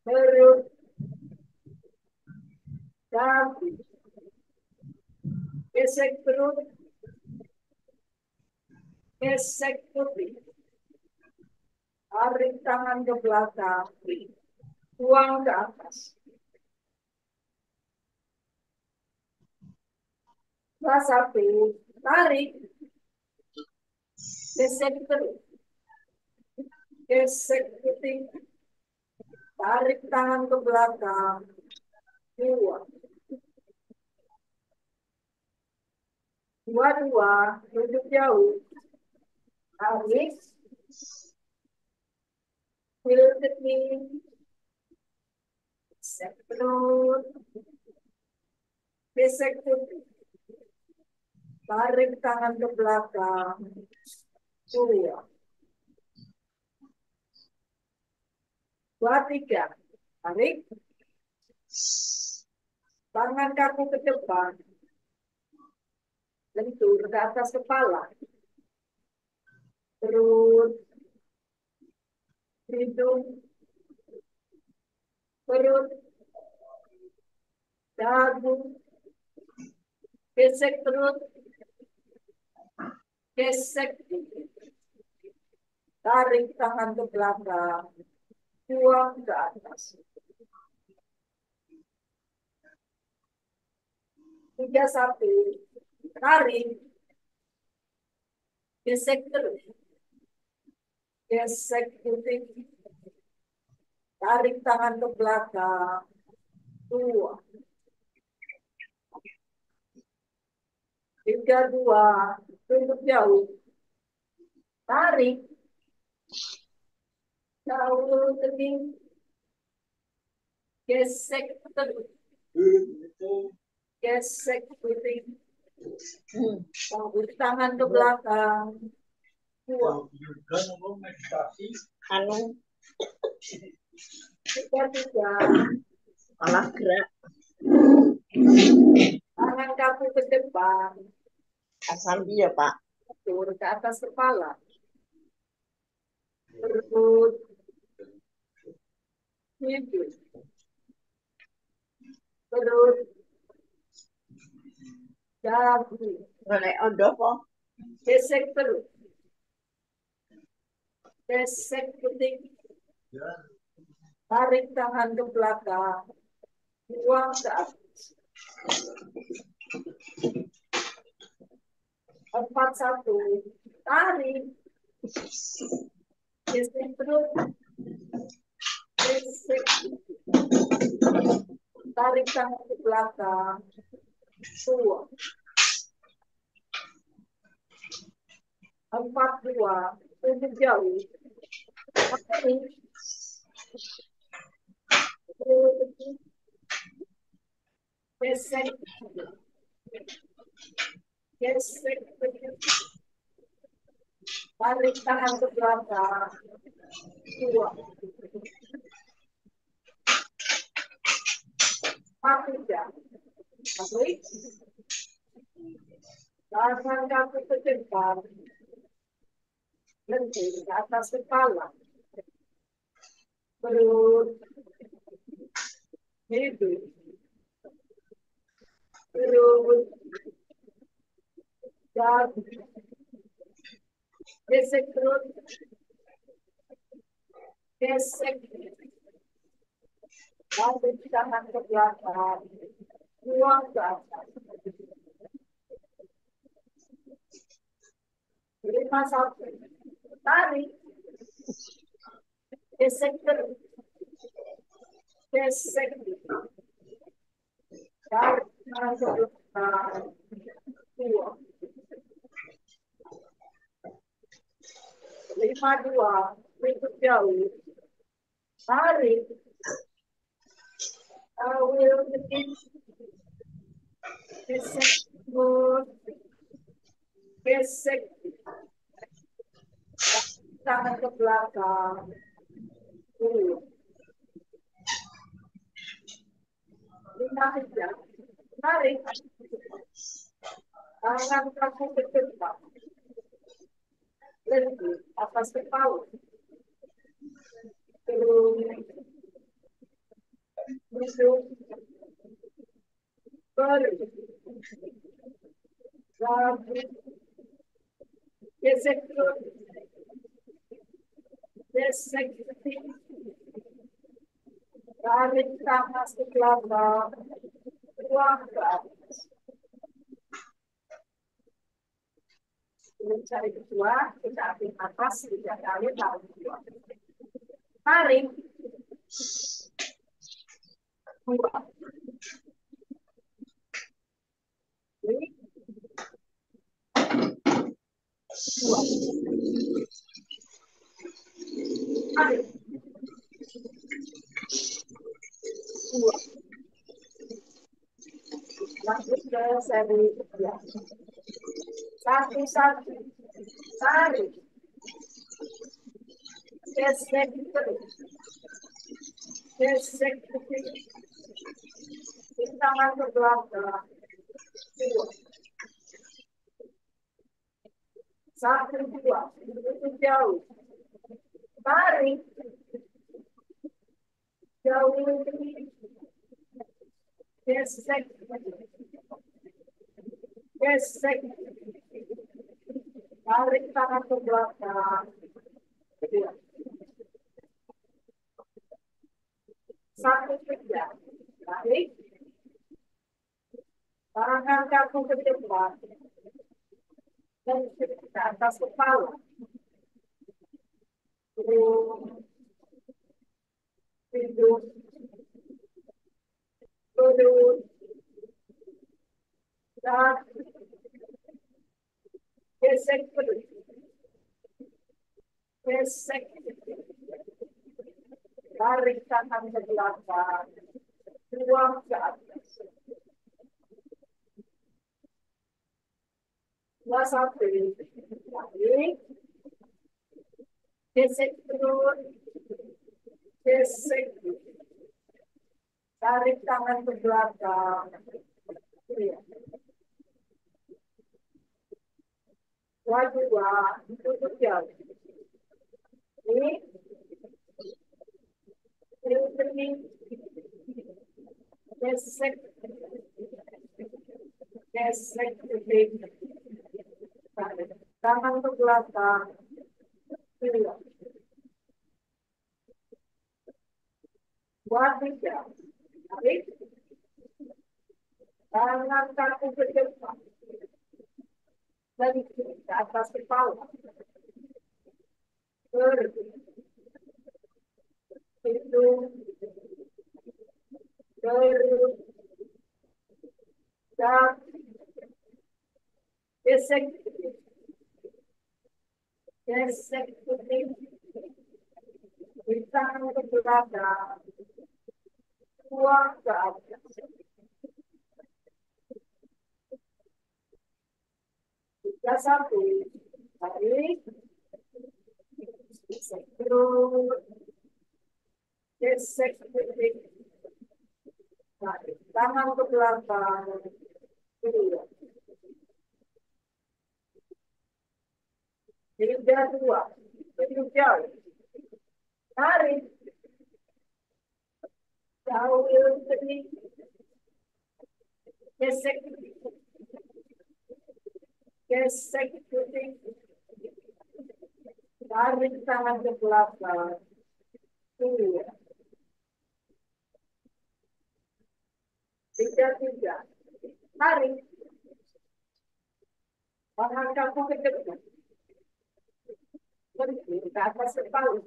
Perut. Kaki. Gesek perut, gesek putih. Tarik tangan ke belakang, tuang ke atas. Kelas 1, tarik, gesek terus, gesek putih, tarik tangan ke belakang, tuang. 2, duduk jauh, tarik, feel the knee, gesek perut, gesek putih, tarik tangan ke belakang, tuang. 2, 3, tarik, tangan kaku ke depan, lentur ke atas kepala, perut, hidung, perut, dagu, gesek perut, gesek, tarik tangan ke belakang, tuang ke atas. 3, 1, tarik, gesek terus, gesek putih, tarik tangan ke belakang, tuang. 3, 2, duduk jauh, tarik, jauh kening, gesek terus, gesek putih, tarik tangan ke belakang, tuang. Anu, 3, 3, malah gerak. tangan kaku ke depan, Asal dia, Pak. turun ke atas kepala, perut, hidung, perut, dagu, Boleh ondo po. gesek perut, gesek putih, tarik tangan ke belakang, buang ke atas. 4, 1, tarik, gesek perut, gesek putih, tarik tangan ke belakang, buang. 4, 2, tunjuk jauh, tarik, gesek, gesek, tarik tangan ke belakang, buang. 4, 3, tarik, tangan kaki ke depan, lentur ke atas kepala, perut, hidung, perut, dagu, gesek perut, gesek, tarik tangan ke belakang, buang ke atas. 5, 1, tarik, gesek perut, gesek, tarik tangan ke belakang, buang. 5, 2, tunjuk jauh, tarik, awil ketik, gesek perut, gesek, tangan ke belakang, buang. 5, 3, tarik, tangan kaku ke depan, lentur atas kepala, perut, hidung, perut, Gesek terus. Gesek. Tarik nafas ke belakang. Buang ke atas. Cari kedua, kita ambil nafas 3 kali, tarik kedua. Tarik. Buang. Buang. Tarik. Buang. Lanjut ke seri kedua. 1-1. Tarik. Gesek terus. Gesek terus. Tangan ke belakang. 1-2. Itu jauh. Tarik. Jauh ini. Gesek. Gesek. Tarik tangan ke belakang. 1-3. Tarik. Tangan kaku ke depan. Dan ke atas kepala. Tidur. Turun. Dan gesek terus. Gesek. Tarik tangan ke belakang. Buang ke atas. 2-1. Tarik. Gesek terus. Gesek. Tarik tangan ke belakang. 2-2. Tutup jauh. Ini. Ini. Gesek. Gesek. Tarik tangan ke belakang. 2-3. Tarik. Tangan kaku ke depan. Dari ke atas kepala. Hidung. Perut. Dan gesek. Gesek putih. Tangan ke belakang. Buang ke atas. 3-1. Tarik. Gesek terus. Gesek putih. Tarik tangan ke belakang. 3-2. Hidup jauh. Tarik. Jauh ini. Gesek. Gesek putih. Tarik tangan ke belakang. 3-3. Tarik. Tangan kaku ke depan. Berhenti ke atas kepala.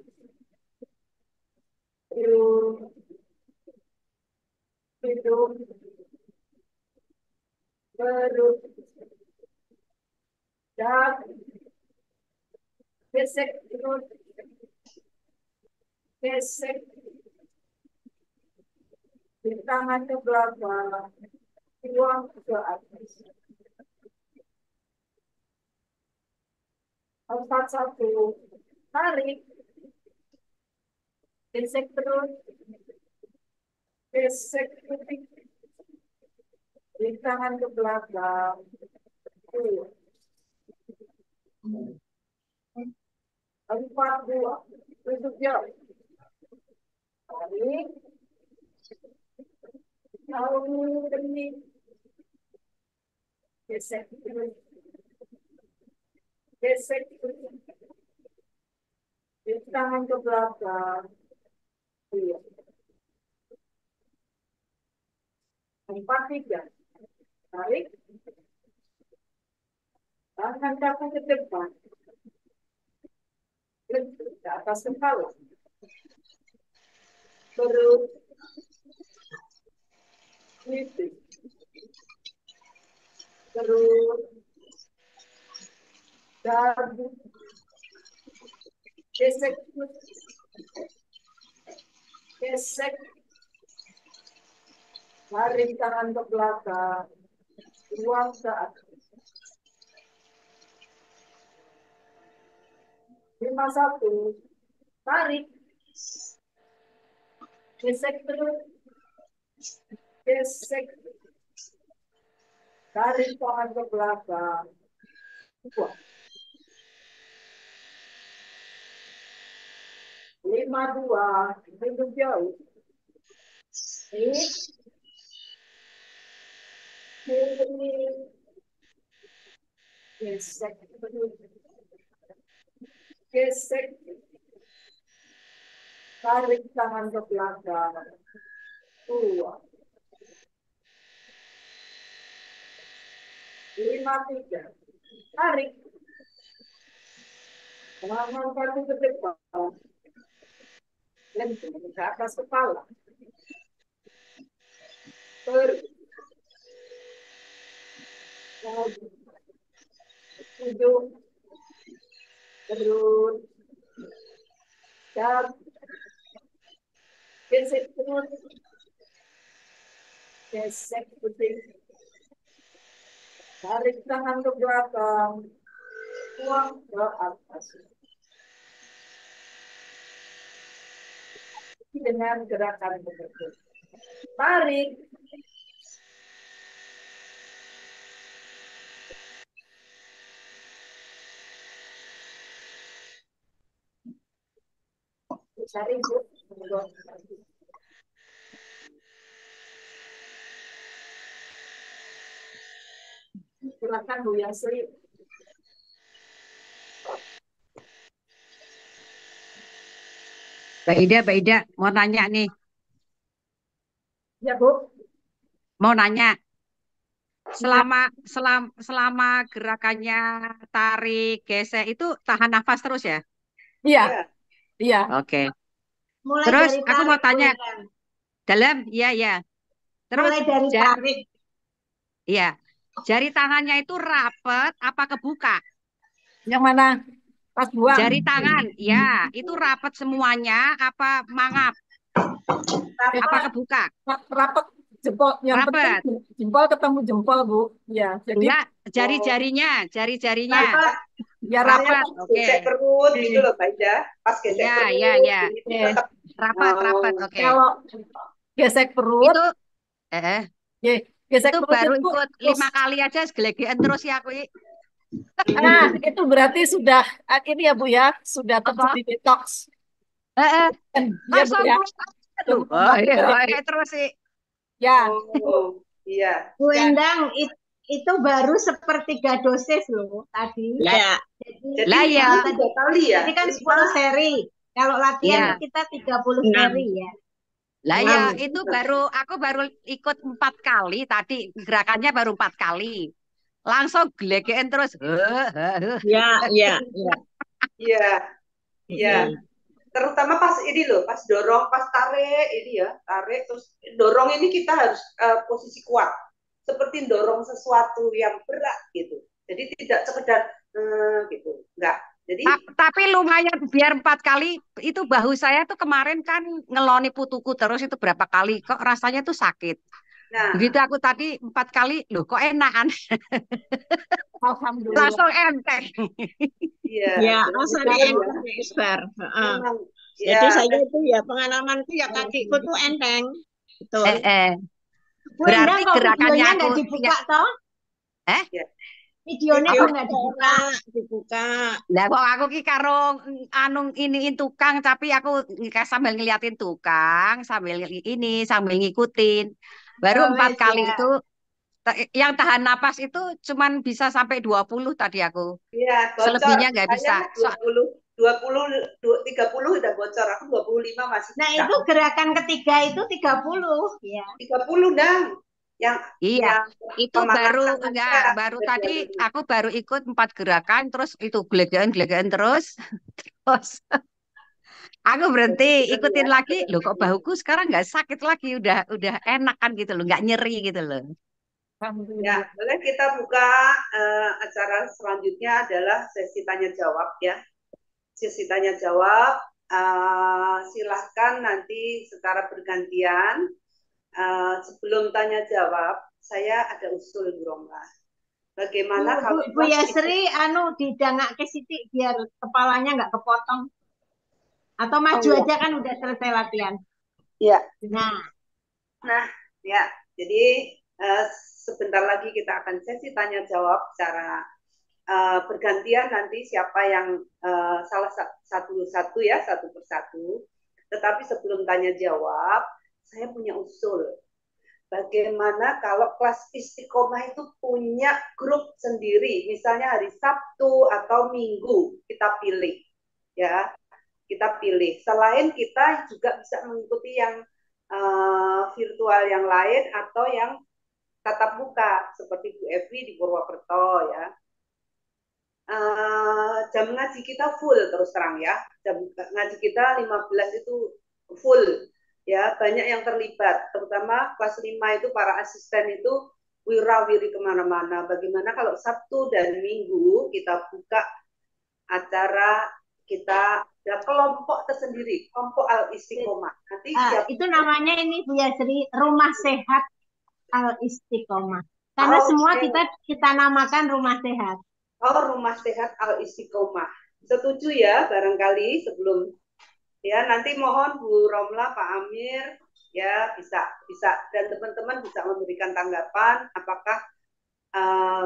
Hidung. Perut. Dan gesek terus. Gesek. Di tangan ke belakang. Buang ke atas. 4-1. Tarik. Gesek terus. Gesek putih. Di tangan ke belakang. 4-2. Tutup jauh. Tarik. Jauh ini. Gesek terus. Gesek tangan ke belakang. Iya. 4, 3. Tarik. Tangan kaku ke depan. Ke atas kepala. Terus. Gitu. Terus. Dagu. Gesek. Gesek. Tarik tangan ke belakang. Buang ke atas. 5, 1. Tarik. Gesek terus. Gesek. Tarik tangan ke belakang. Buang. 5, 2. Hidup jauh. Ini. Gesek. Gesek. Tarik tangan ke belakang. 2. 5, 3. Tarik. Tangan kaku ke depan. Lentur ke atas kepala. Terus. 7. Terus. Dan. Gesek terus. Gesek putih. Tarik tangan ke belakang. Buang ke atas. Dengan gerakan begitu. Tarik. Cari Bu. Silakan Bu Yasri. Mbak Ida, mau nanya nih, Ya Bu. mau nanya. Selama gerakannya tarik, gesek itu tahan nafas terus ya? Iya, Ya. iya. Oke. Mulai Terus dari aku mau tarik, tanya Bu Endang. dalam, ya. Terus Mulai dari tarik. iya, jari tangannya itu rapet apa kebuka? Yang mana? Pas buang. Jari tangan, ya, itu rapet semuanya apa mangap? Apa kebuka? Rapat jempol. Yang penting Rapet. jempol ketemu jempol Bu. Ya, jadi Enggak, jari-jarinya. Rapat. ya Maksudnya rapat. pas Oke. gesek perut gitu loh Mbak Ida. Pas gesek Ya, perut ya. itu tetap Rapat, oke. Kalau gesek perut, Itu eh gesek itu perut baru itu ikut terus. 5 kali aja segelegean terus ya aku. Nah, itu berarti sudah akhirnya ya Bu ya, sudah Apa? terjadi detox. Ya Bu Langsung ya. Tuh, Oh, ya, iya, terus sih. ya. Oh, iya. Bu Ya. Endang, itu baru sepertiga dosis loh tadi. Ya, Jadi Lah ya. itu 3 kali ya. Tadi kan 10 seri. Kalau latihan Iya. kita 30 6. seri ya. Lah ya, itu aku baru ikut 4 kali tadi, gerakannya baru 4 kali. Langsung gelegean terus. Ya. Iya, iya. Terutama pas ini loh, pas dorong, pas tarik ini ya, tarik terus dorong ini kita harus posisi kuat, seperti dorong sesuatu yang berat gitu. Jadi tidak sekedar gitu, enggak. Jadi Tapi lumayan biar 4 kali, itu bahu saya tuh kemarin kan ngeloni putuku terus itu berapa kali, kok rasanya tuh sakit. nah, Begitu aku tadi 4 kali, loh kok enakan. Alhamdulillah. Langsung enteng. iya. Ya, Jadi rasanya ya, enteng, Isbar. memang, Jadi ya, saya itu ya pengalamanku ya kakiku tuh enteng. Betul. Bu Endang Berarti kok gerakannya videonya aku nggak dibuka toh? ya. Videonya Video kok nggak dibuka? Dibuka. Lah kok aku ki karo anu iniin tukang tapi aku sambil ngeliatin tukang sambil ngikutin. Baru Oh, 4 wes kali ya. itu Yang tahan napas itu cuman bisa sampai 20 tadi aku. Iya, bocor. Selebihnya nggak bisa. Saya 20, 30 udah bocor. Aku 25 masih Nah, bisa. itu gerakan ketiga itu 30 ya. 30 dang. Yang Iya, itu baru pemanasan enggak, aja baru udah tadi 25. aku baru ikut 4 gerakan, terus itu gelegean terus, terus aku berhenti, Jadi keren ikutin ya lagi, loh kok gerakannya. bahuku sekarang nggak sakit lagi, udah enak kan gitu loh, nggak nyeri gitu loh. Ya, Alhamdulillah. boleh kita buka acara selanjutnya adalah sesi tanya jawab ya. Sesi tanya jawab, silahkan nanti secara bergantian. Sebelum tanya jawab, saya ada usul Bu Romla. Bagaimana kalau Bu Yasri, didangak ke Siti biar kepalanya nggak kepotong. Atau maju aja kan udah selesai latihan. Ya. Nah, ya. Jadi sebentar lagi kita akan sesi tanya jawab secara bergantian nanti siapa yang salah satu ya, satu persatu. Tetapi sebelum tanya jawab, saya punya usul. Bagaimana kalau kelas istiqomah itu punya grup sendiri, misalnya hari Sabtu atau Minggu kita pilih, ya kita pilih. Selain kita juga bisa mengikuti yang virtual yang lain atau yang tatap muka seperti Bu Evi di Purwokerto ya. Jam ngaji kita full terus terang ya. Jam ngaji kita 15 itu full ya, banyak yang terlibat, terutama kelas 5 itu para asisten itu wirawiri kemana-mana. Bagaimana kalau Sabtu dan Minggu kita buka acara, kita ada kelompok tersendiri, kelompok Al-Istiqomah. Nanti itu namanya ini Bu Yasri, Rumah Sehat Al-Istiqomah. Karena semua kita namakan Rumah Sehat. Rumah Sehat Al-Istiqomah. Setuju ya, barangkali sebelum ya, nanti mohon Bu Romla, Pak Amir ya bisa dan teman-teman bisa memberikan tanggapan apakah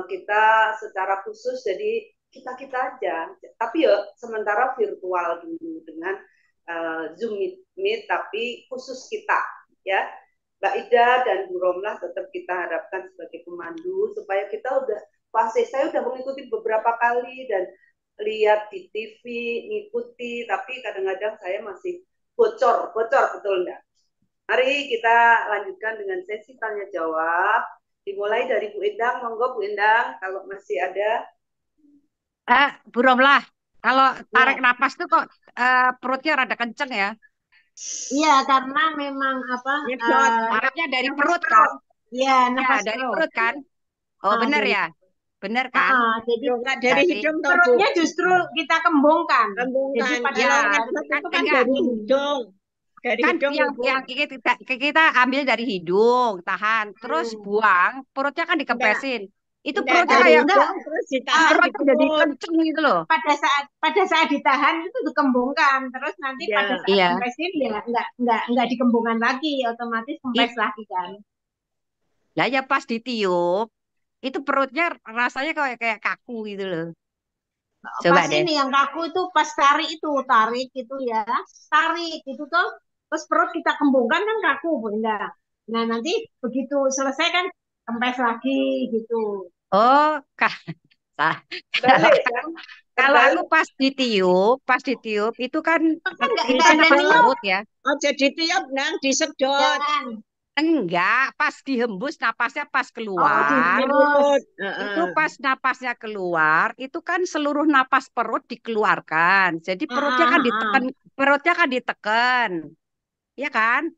kita secara khusus jadi kita aja, tapi ya sementara virtual dulu dengan Zoom Meet tapi khusus kita ya. Mbak Ida dan Bu Romla tetap kita harapkan sebagai pemandu supaya kita udah pasti, saya udah mengikuti beberapa kali dan lihat di TV, ngikuti, tapi kadang-kadang saya masih bocor betul enggak? Mari kita lanjutkan dengan sesi tanya jawab. Dimulai dari Bu Endang, monggo Bu Endang kalau masih ada. Bu Romlah, kalau tarik napas tuh kok perutnya rada kenceng ya? Iya, karena memang tariknya dari perut kan? Iya, nafas dari perut kan? Oh, benar ya? Benar kan? Jadi dari hidung perutnya justru kita kembungkan. Jadi Kembungkan. pada itu kan dari hidung. Dari kan hidung yang kita ambil dari hidung, tahan, terus buang, perutnya kan dikempesin. Itu perutnya kayak terus ditahan di perut. jadi kenceng gitu loh. Pada saat ditahan itu dikembungkan, terus nanti pada saat kempesin ya nggak dikembungkan lagi, otomatis kempes lagi kan. Lah ya pas ditiup itu perutnya rasanya kayak kaku gitu loh. Coba pas deh. Ini yang kaku itu pas tarik itu ya, tarik itu tuh, terus perut kita kembungkan kan kaku Bunda. Nah nanti begitu selesai kan kempes lagi gitu. Oh, kalau aku pas ditiup itu kan perut ya. Oh jadi tiup nang disedot. Enggak, pas dihembus napasnya pas keluar. Itu pas napasnya keluar, itu kan seluruh napas perut dikeluarkan. Jadi perutnya kan ditekan. Ya kan?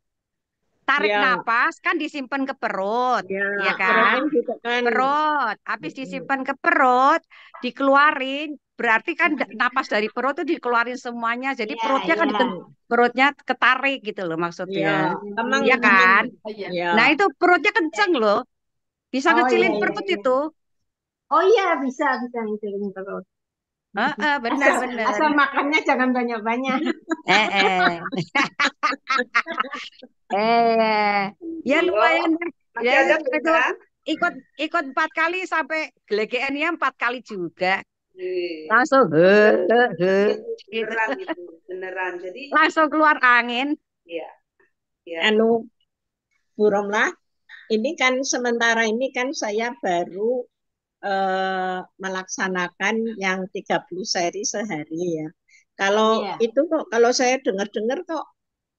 Tarik napas kan disimpan ke perut, ya kan? Perut, habis disimpan ke perut, dikeluarin, berarti kan napas dari perut itu dikeluarin semuanya, jadi perutnya ketarik gitu loh maksudnya, ya kan? Nah itu perutnya kenceng loh, bisa ngecilin perut itu. Oh iya bisa ngecilin perut. Benar. Asal makannya jangan banyak-banyak. Ya lumayan ya, ikut 4 kali sampai gelegeannya 4 kali juga. Langsung beneran. Jadi langsung keluar angin. Iya. Bu Romla, ini kan sementara ini kan saya baru melaksanakan yang 30 seri sehari ya. Kalau Iya. itu kok, kalau saya dengar-dengar kok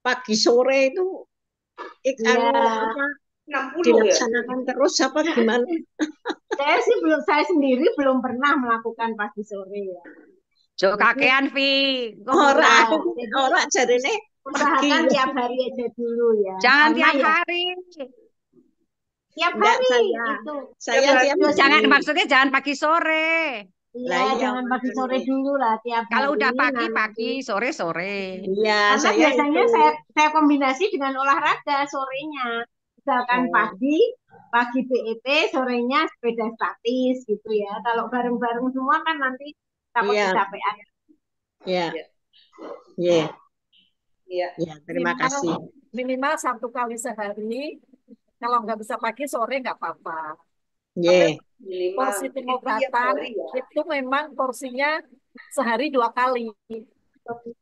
pagi sore itu Iya. apa 60 ya? dilaksanakan terus apa gimana? Saya sendiri belum pernah melakukan pagi sore ya. Jo Jadi kakean Vi. Ora, jadi ora jarene pagi. usahakan tiap hari aja dulu ya. Jangan Karena tiap ya hari. tiap Enggak hari saya. itu. Saya Tiap tiap Terus Jangan hari. maksudnya jangan pagi sore. iya, Lah iya jangan pagi sore makanya. dulu lah tiap Kalau hari. udah Nah, nanti pagi, sore, sore. Iya, karena saya biasanya itu. saya kombinasi dengan olahraga sorenya. Misalkan Oh, pagi BEP, sorenya sepeda statis gitu ya. Kalau bareng-bareng semua kan nanti takut iya, kecapean. iya, Iya. iya, Iya. iya. Terima Minimal kasih. minimal 1 kali sehari. Kalau nggak bisa pagi sore nggak apa-apa. Iya, Minimal. Porsi Jadi tiap pengobatan hari ya. itu memang porsinya sehari 2 kali,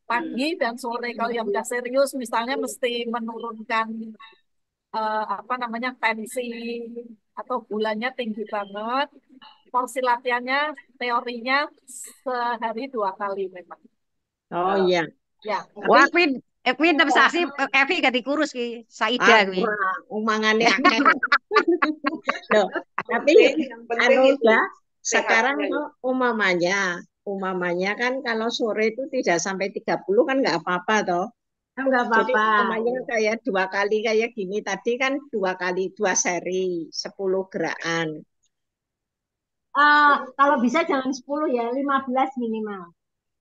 pagi dan sore. Kalau yang udah serius, misalnya mesti menurunkan apa namanya tensi atau gulanya tinggi banget, porsi latihannya teorinya sehari 2 kali memang. oh iya. Ya, Wah, Tapi Queen sasi Evi ganti kurus ki. Saida kuwi. umangane akeh. Loh, tapi Yang penting anu itu ya, sekarang sehatnya. kok umamanya kan kalau sore itu tidak sampai 30 kan nggak apa-apa toh. Enggak Jadi apa-apa. umamanya kayak 2 kali kayak gini tadi kan 2 kali 2 seri 10 gerakan. Kalau bisa jangan 10 ya, 15 minimal.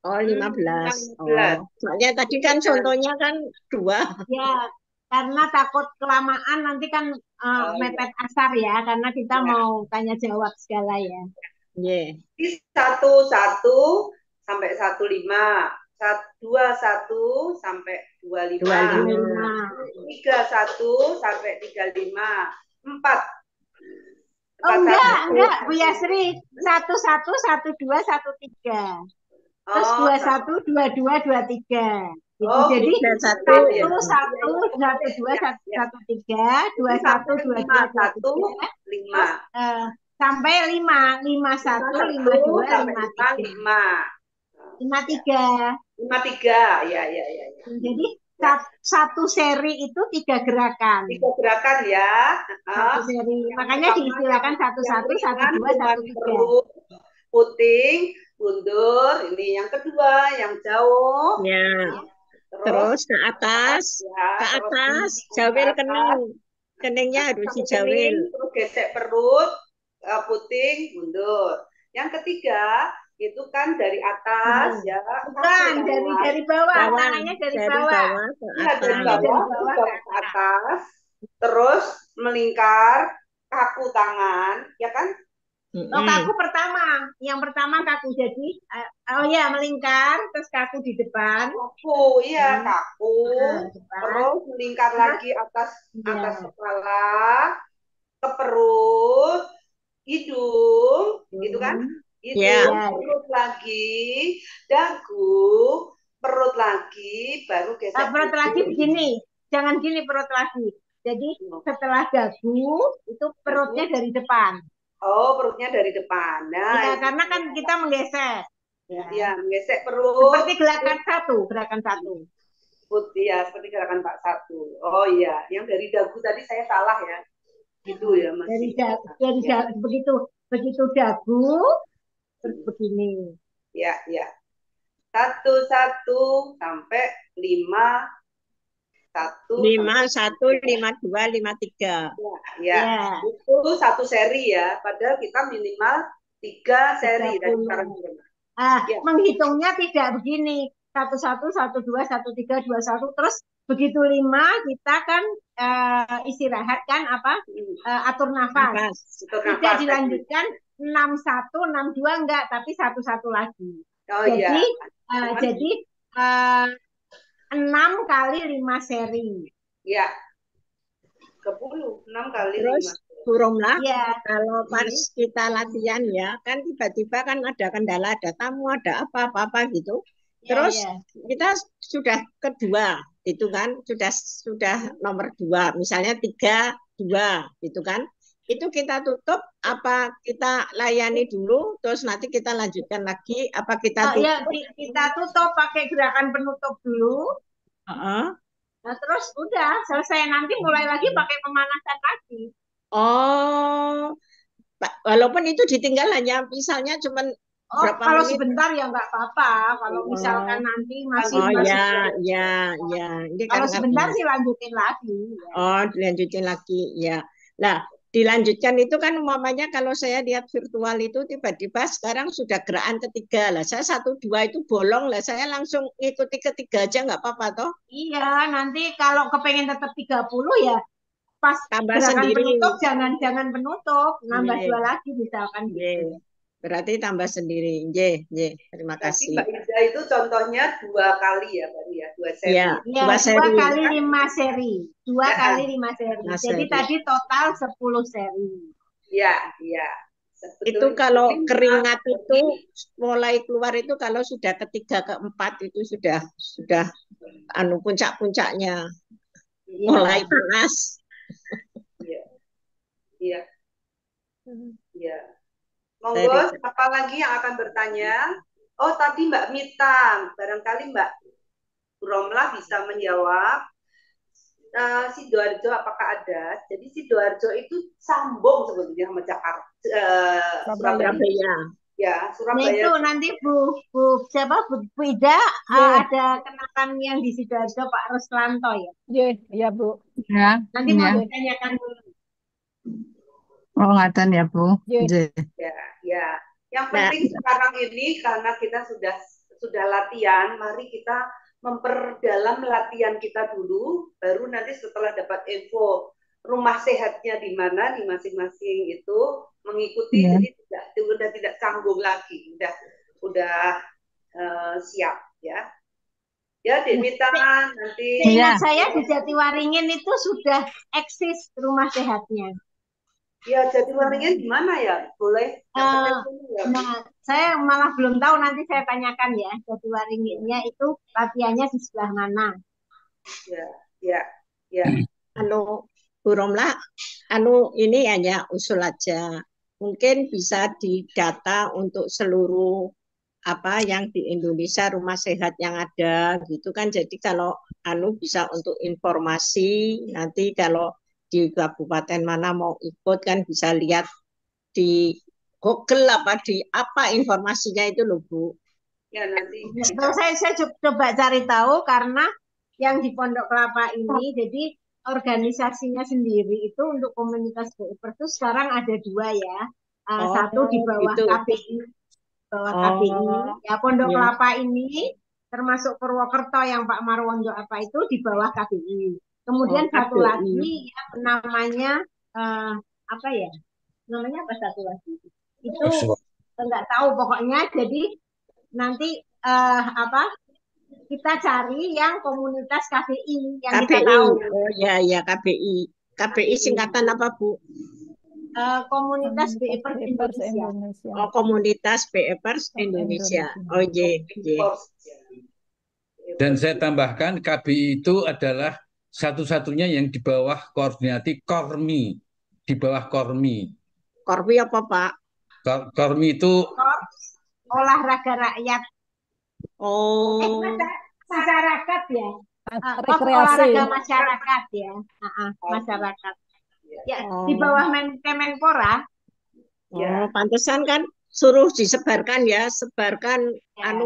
Oh 15. 15. Oh, soalnya tadi kan Iya. contohnya kan 2. Ya, karena takut kelamaan nanti kan Oh, mepet asar ya, karena kita iya. mau tanya jawab segala ya. Iya. Jadi 11 sampai 15. 21 sampai 25. 25. 31 sampai 35. 4. Oh enggak, Bu Yasri. 11, 12, 13. Terus 21, 22, 23. Gitu. Oh, Jadi 31 ya. 1, 1, 1, 2, 1, 3, 21, 22, 23. 5. Sampai 5, 51, 52, 53. 53. 53. Ya. Jadi satu seri itu 3 gerakan. 3 gerakan ya. Satu seri. Makanya diistilahkan 1, 1, 1, 2, 1, 3. Puting, mundur. Ini yang kedua, yang jauh. Ya. Terus ke atas, ya, ke terus atas, ke jawil atas. kening. Keningnya harus Sampai dijawil. kening, terus gesek perut, puting, mundur. Yang ketiga itu kan dari atas ya. Bukan, dari bawah. Tangannya dari bawah. ke Ya, dari atas. bawah ke atas. Terus melingkar kaku tangan, ya kan? Oh, kaku pertama. Yang pertama kaku. Jadi, melingkar, terus kaku di depan. Kaku, iya kaku. Depan. Terus melingkar lagi atas kepala, ke perut, hidung, gitu kan? Hidung, perut lagi, dagu, perut lagi, baru gesek. Perut lagi begini. Jangan gini perut lagi. Jadi setelah dagu, itu perutnya dari depan. Oh, perutnya dari depan. Nah, ya, karena kan kita menggesek. Ya, menggesek perut. Seperti gerakan satu. Putih ya, seperti gerakan Pak Satu. Oh iya, yang dari dagu tadi saya salah ya. Gitu ya, Mas. Dari begitu dagu, terus begini. Ya. 1, 1 sampai 5. 1, 5, 2, 5, 3. Ya. Itu 1 seri ya. Padahal kita minimal 3 seri dari sekarang. Menghitungnya tidak begini. 1, 1, 1, 2, 1, 3, 2, 1. Terus begitu 5 kita kan istirahat kan atur nafas. Tidak dilanjutkan 6, 1, 6, 2 enggak, tapi 1, 1 lagi. Jadi 6 kali 5 seri. Ya. 10, 6 kali 5. Terus Buromlah, kalau pas kita latihan ya, kan tiba-tiba kan ada kendala, ada tamu, ada apa-apa gitu. Terus kita sudah kedua, itu kan sudah nomor 2. Misalnya 3 2 gitu kan. Itu kita tutup apa kita layani dulu terus nanti kita lanjutkan lagi apa kita Ya, tutup? kita tutup pakai gerakan penutup dulu. Heeh. Nah, terus udah selesai nanti mulai lagi pakai pemanasan lagi. Oh, walaupun itu ditinggal hanya misalnya cuman Oh, berapa kalau menit. sebentar ya nggak apa-apa. Kalau misalkan nanti masih Oh masih ya. Ini kalau karena sebentar sih lanjutin lagi. Ya. oh dilanjutin lagi ya. Nah, dilanjutkan itu kan umpamanya kalau saya lihat virtual itu tiba-tiba sekarang sudah gerakan ketiga lah. Saya 1 2 itu bolong lah. Saya langsung ikuti ketiga aja nggak apa-apa toh. Iya, nanti kalau kepengen tetap 30 ya pas Tambah gerakan sendiri. penutup jangan penutup, nambah Ye, 2 lagi misalkan ye. gitu. Berarti tambah sendiri. Ye. Terima Berarti kasih. Mbak Ida itu contohnya 2 kali ya, baru ya, 2 seri. Ya, Ya, 2 2 seri. kali 5 seri. 2 Ya, kali 5 seri. 5 Jadi seri. tadi total 10 seri. ya. Itu Sebetulnya kalau ini keringat memang itu mulai keluar itu kalau sudah ketiga keempat itu sudah puncak-puncaknya mulai Iya. panas. Iya. Monggo, siapa lagi yang akan bertanya? Oh, tadi Mbak Mita, barangkali Mbak Romlah bisa menjawab. Sidoarjo apakah ada? Jadi Sidoarjo itu sambung sebetulnya sama Jakarta, Surabaya. Ya, Nah Surabaya. itu nanti Bu Ida ada kenalan yang di Sidoarjo Pak Ruslanto ya? Iya Bu. Ya, Nanti mau ditanyakan dulu. oh ngaten ya Bu. Ya. Yang penting sekarang ini karena kita sudah latihan, mari kita memperdalam latihan kita dulu, baru nanti setelah dapat info rumah sehatnya di mana di masing-masing itu mengikuti, jadi sudah tidak canggung lagi, udah siap ya. Ya, Demita nanti. Seingat saya di Jatiwaringin itu sudah eksis rumah sehatnya. Ya, Jatiwaringin di mana ya? Boleh? Nah, saya malah belum tahu, nanti saya tanyakan ya. Jatiwaringinnya itu latihannya di sebelah mana? Ya. Bu Romlah, ini hanya usul aja. Mungkin bisa didata untuk seluruh apa yang di Indonesia rumah sehat yang ada gitu kan. Jadi kalau bisa untuk informasi nanti kalau di kabupaten mana mau ikut kan bisa lihat di Google di apa informasinya itu loh Bu. Ya nanti. Saya coba cari tahu karena yang di Pondok Kelapa ini jadi organisasinya sendiri itu untuk komunitas BEPers itu sekarang ada 2 ya. Satu di bawah KPI. Ya Pondok Kelapa ini termasuk Purwokerto yang Pak Marwondo itu di bawah KPI. Kemudian satu lagi yang namanya namanya apa satu lagi? Itu enggak tahu pokoknya. Jadi nanti kita cari yang komunitas KPI yang kita tahu. Oh ya KPI. KPI singkatan apa Bu? Komunitas BEPers Indonesia. Oh, Komunitas BEPers Indonesia. Oh ye. Dan saya tambahkan KBI itu adalah satu-satunya yang di bawah koordinasi Kormi, di bawah Kormi. Kormi apa Pak? Kormi itu olahraga rakyat. Oh. Masyarakat ya. Rekreasi. Olahraga masyarakat ya. Masyarakat. Ya, di bawah Kemenpora. Oh, pantesan kan suruh disebarkan ya, sebarkan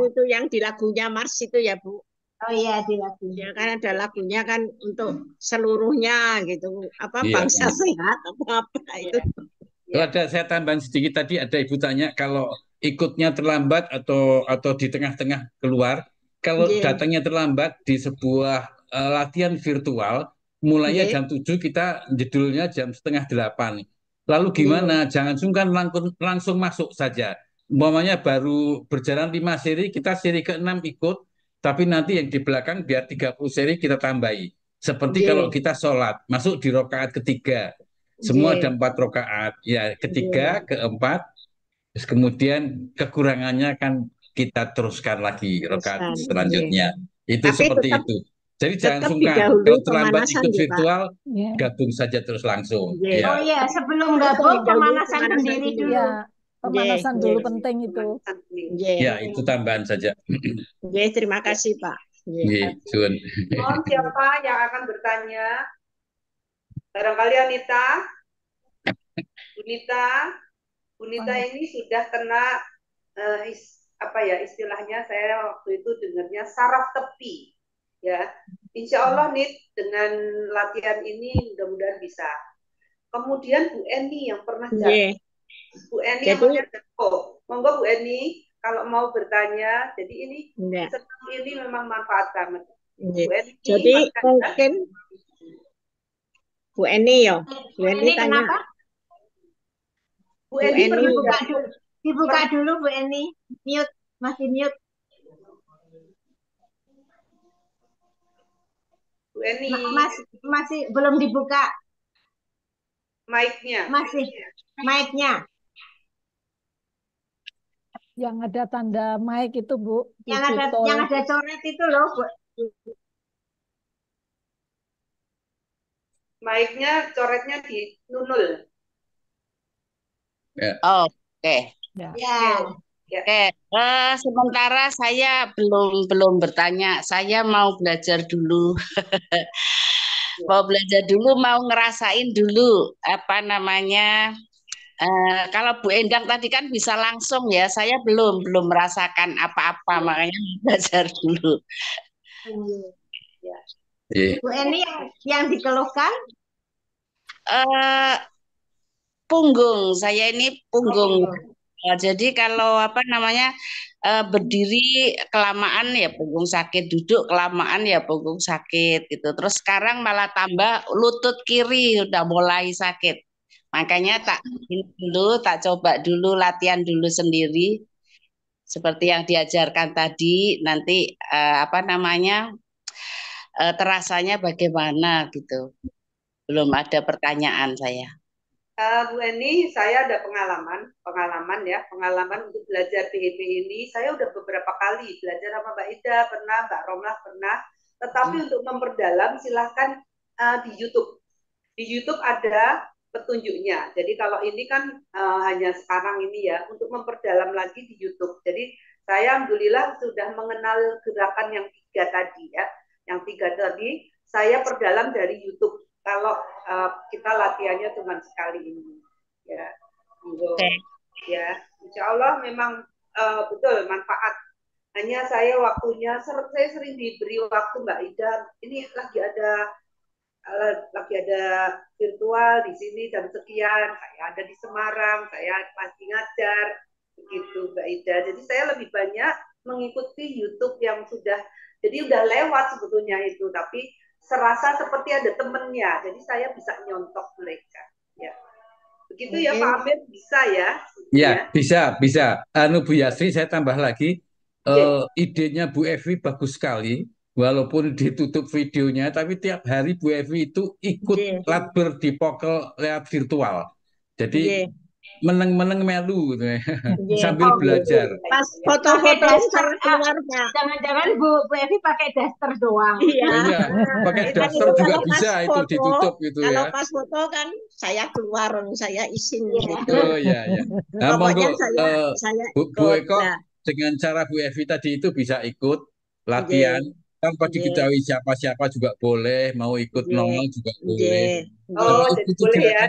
itu yang di lagunya Mars itu ya Bu. Oh iya, di lagunya. Ya kan ada lagunya kan untuk seluruhnya gitu. Bangsa sehat apa itu. Kalau ada saya tambahan sedikit tadi ada Ibu tanya kalau ikutnya terlambat atau di tengah-tengah keluar. Kalau datangnya terlambat di sebuah latihan virtual, mulainya jam 7 kita jedulnya jam setengah 8. Lalu gimana? Jangan sungkan langsung masuk saja. Umpamanya baru berjalan 5 seri, kita seri ke-6 ikut, tapi nanti yang di belakang biar 30 seri kita tambahi. Seperti kalau kita sholat, masuk di rakaat ketiga. Semua ada 4 rakaat. Ya, ketiga, keempat, terus kemudian kekurangannya kan kita teruskan lagi rakaat selanjutnya. Itu Tapi seperti tetap, itu. Jadi jangan tetap sungkan. didahului Kalau terlambat pemanasan ikut ya Pak. virtual, Ya. gabung saja terus langsung. Nggih. Ya. Oh iya, sebelum Betul. gabung Didahului pemanasan pemanasan sendiri dulu. dulu. Ya, Nggih, pemanasan dulu nggih, penting itu. Pemanasan dulu. nggih. Ya, itu tambahan saja. Nggih, terima kasih Pak. Nggih. Nggih, Sun. Mohon siapa yang akan bertanya? Barangkali Anita, Bunita ini sudah kena apa ya istilahnya, saya waktu itu dengarnya saraf tepi, ya. Insya Allah nih dengan latihan ini mudah-mudahan bisa. Kemudian Bu Eni yang pernah Nggih. Bu Eni yang Jadi pernah jatuh. Monggo Bu Eni kalau mau bertanya. Jadi ini enggak. senang ini memang manfaat banget. Nggih. Bu Eni, Jadi makanya- mungkin Bu Eni ya. Bu Eni tanya. Kenapa? Bu Bu Eni Eni pernah Dibuka jatuh. dulu. Dibuka dulu Bu Eni. Mute, masih mute. Bu Eni, Masih belum dibuka mic-nya. masih mic-nya. Yang ada tanda mic itu Bu, Yang ada coret itu loh, Bu. Mic-nya coretnya di nunul. Oke. Ya. Ya. Oke, sementara saya belum bertanya. Saya mau belajar dulu. Mau belajar dulu, mau ngerasain dulu apa namanya. Kalau Bu Endang tadi kan bisa langsung ya. Saya belum merasakan apa-apa, makanya mau belajar dulu. Nggih. Bu Eni yang dikeluhkan Eh, Punggung, saya ini punggung. Jadi kalau apa namanya berdiri kelamaan ya punggung sakit, duduk kelamaan ya punggung sakit gitu. Terus sekarang malah tambah lutut kiri udah mulai sakit. Makanya tak coba dulu latihan dulu sendiri seperti yang diajarkan tadi. Nanti apa namanya terasanya bagaimana gitu. Belum ada pertanyaan saya. Bu Eni, saya ada pengalaman untuk belajar BEP ini. Saya udah beberapa kali belajar sama Mbak Ida pernah, Mbak Romlah pernah. Tetapi untuk memperdalam silahkan di YouTube. Di YouTube ada petunjuknya. Jadi kalau ini kan hanya sekarang ini ya, untuk memperdalam lagi di YouTube. Jadi saya alhamdulillah sudah mengenal gerakan yang 3 tadi ya. Yang 3 tadi saya perdalam dari YouTube. Kalau kita latihannya cuma sekali ini, ya, ya, insya Allah memang betul manfaat. Hanya saya waktunya, saya sering diberi waktu Mbak Ida. Ini lagi ada virtual di sini jam sekian. Saya ada di Semarang, saya masih ngajar, begitu Mbak Ida. Jadi saya lebih banyak mengikuti YouTube yang sudah, jadi udah lewat sebetulnya itu, tapi serasa seperti ada temennya, jadi saya bisa nyontok mereka. Ya, begitu ya Pak Amir, bisa ya? Ya, bisa. Bu Yasri, saya tambah lagi, idenya Bu Evi bagus sekali, walaupun ditutup videonya, tapi tiap hari Bu Evi itu ikut latber di Pokel lewat virtual. Jadi meneng-meneng melu sambil belajar. Pas foto-foto keluar Pak. Jangan-jangan Bu Evi pakai daster doang. Iya, pakai daster juga bisa itu ditutup gitu ya. Kalau pas foto kan saya keluar, saya izin gitu. Oh iya. Nah, monggo Bu Eko nah, dengan cara Bu Evi tadi itu bisa ikut latihan tanpa diketahui siapa-siapa juga boleh, mau ikut nongol juga boleh. Oh, jadi boleh ya,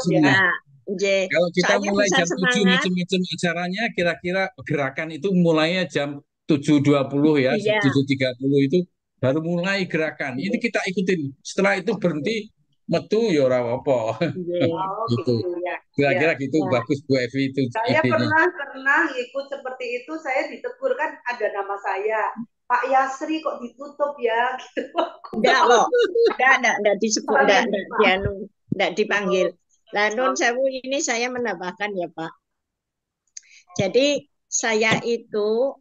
semua. Kalau kita mulai jam 7 macam-macam acaranya, kira-kira gerakan itu mulainya jam 7.20 ya, 7.30 itu baru mulai gerakan. Ini kita ikutin. Setelah itu berhenti, metu ya ora apa. Gitu. Kira-kira gitu bagus Bu Evi itu. Saya pernah ikut seperti itu, saya ditegur kan ada nama saya. Pak Yasri kok ditutup ya? Gitu. Enggak loh, enggak disebut, enggak dipanggil. Nah, Nun Sewu ini saya menambahkan ya Pak. Jadi saya itu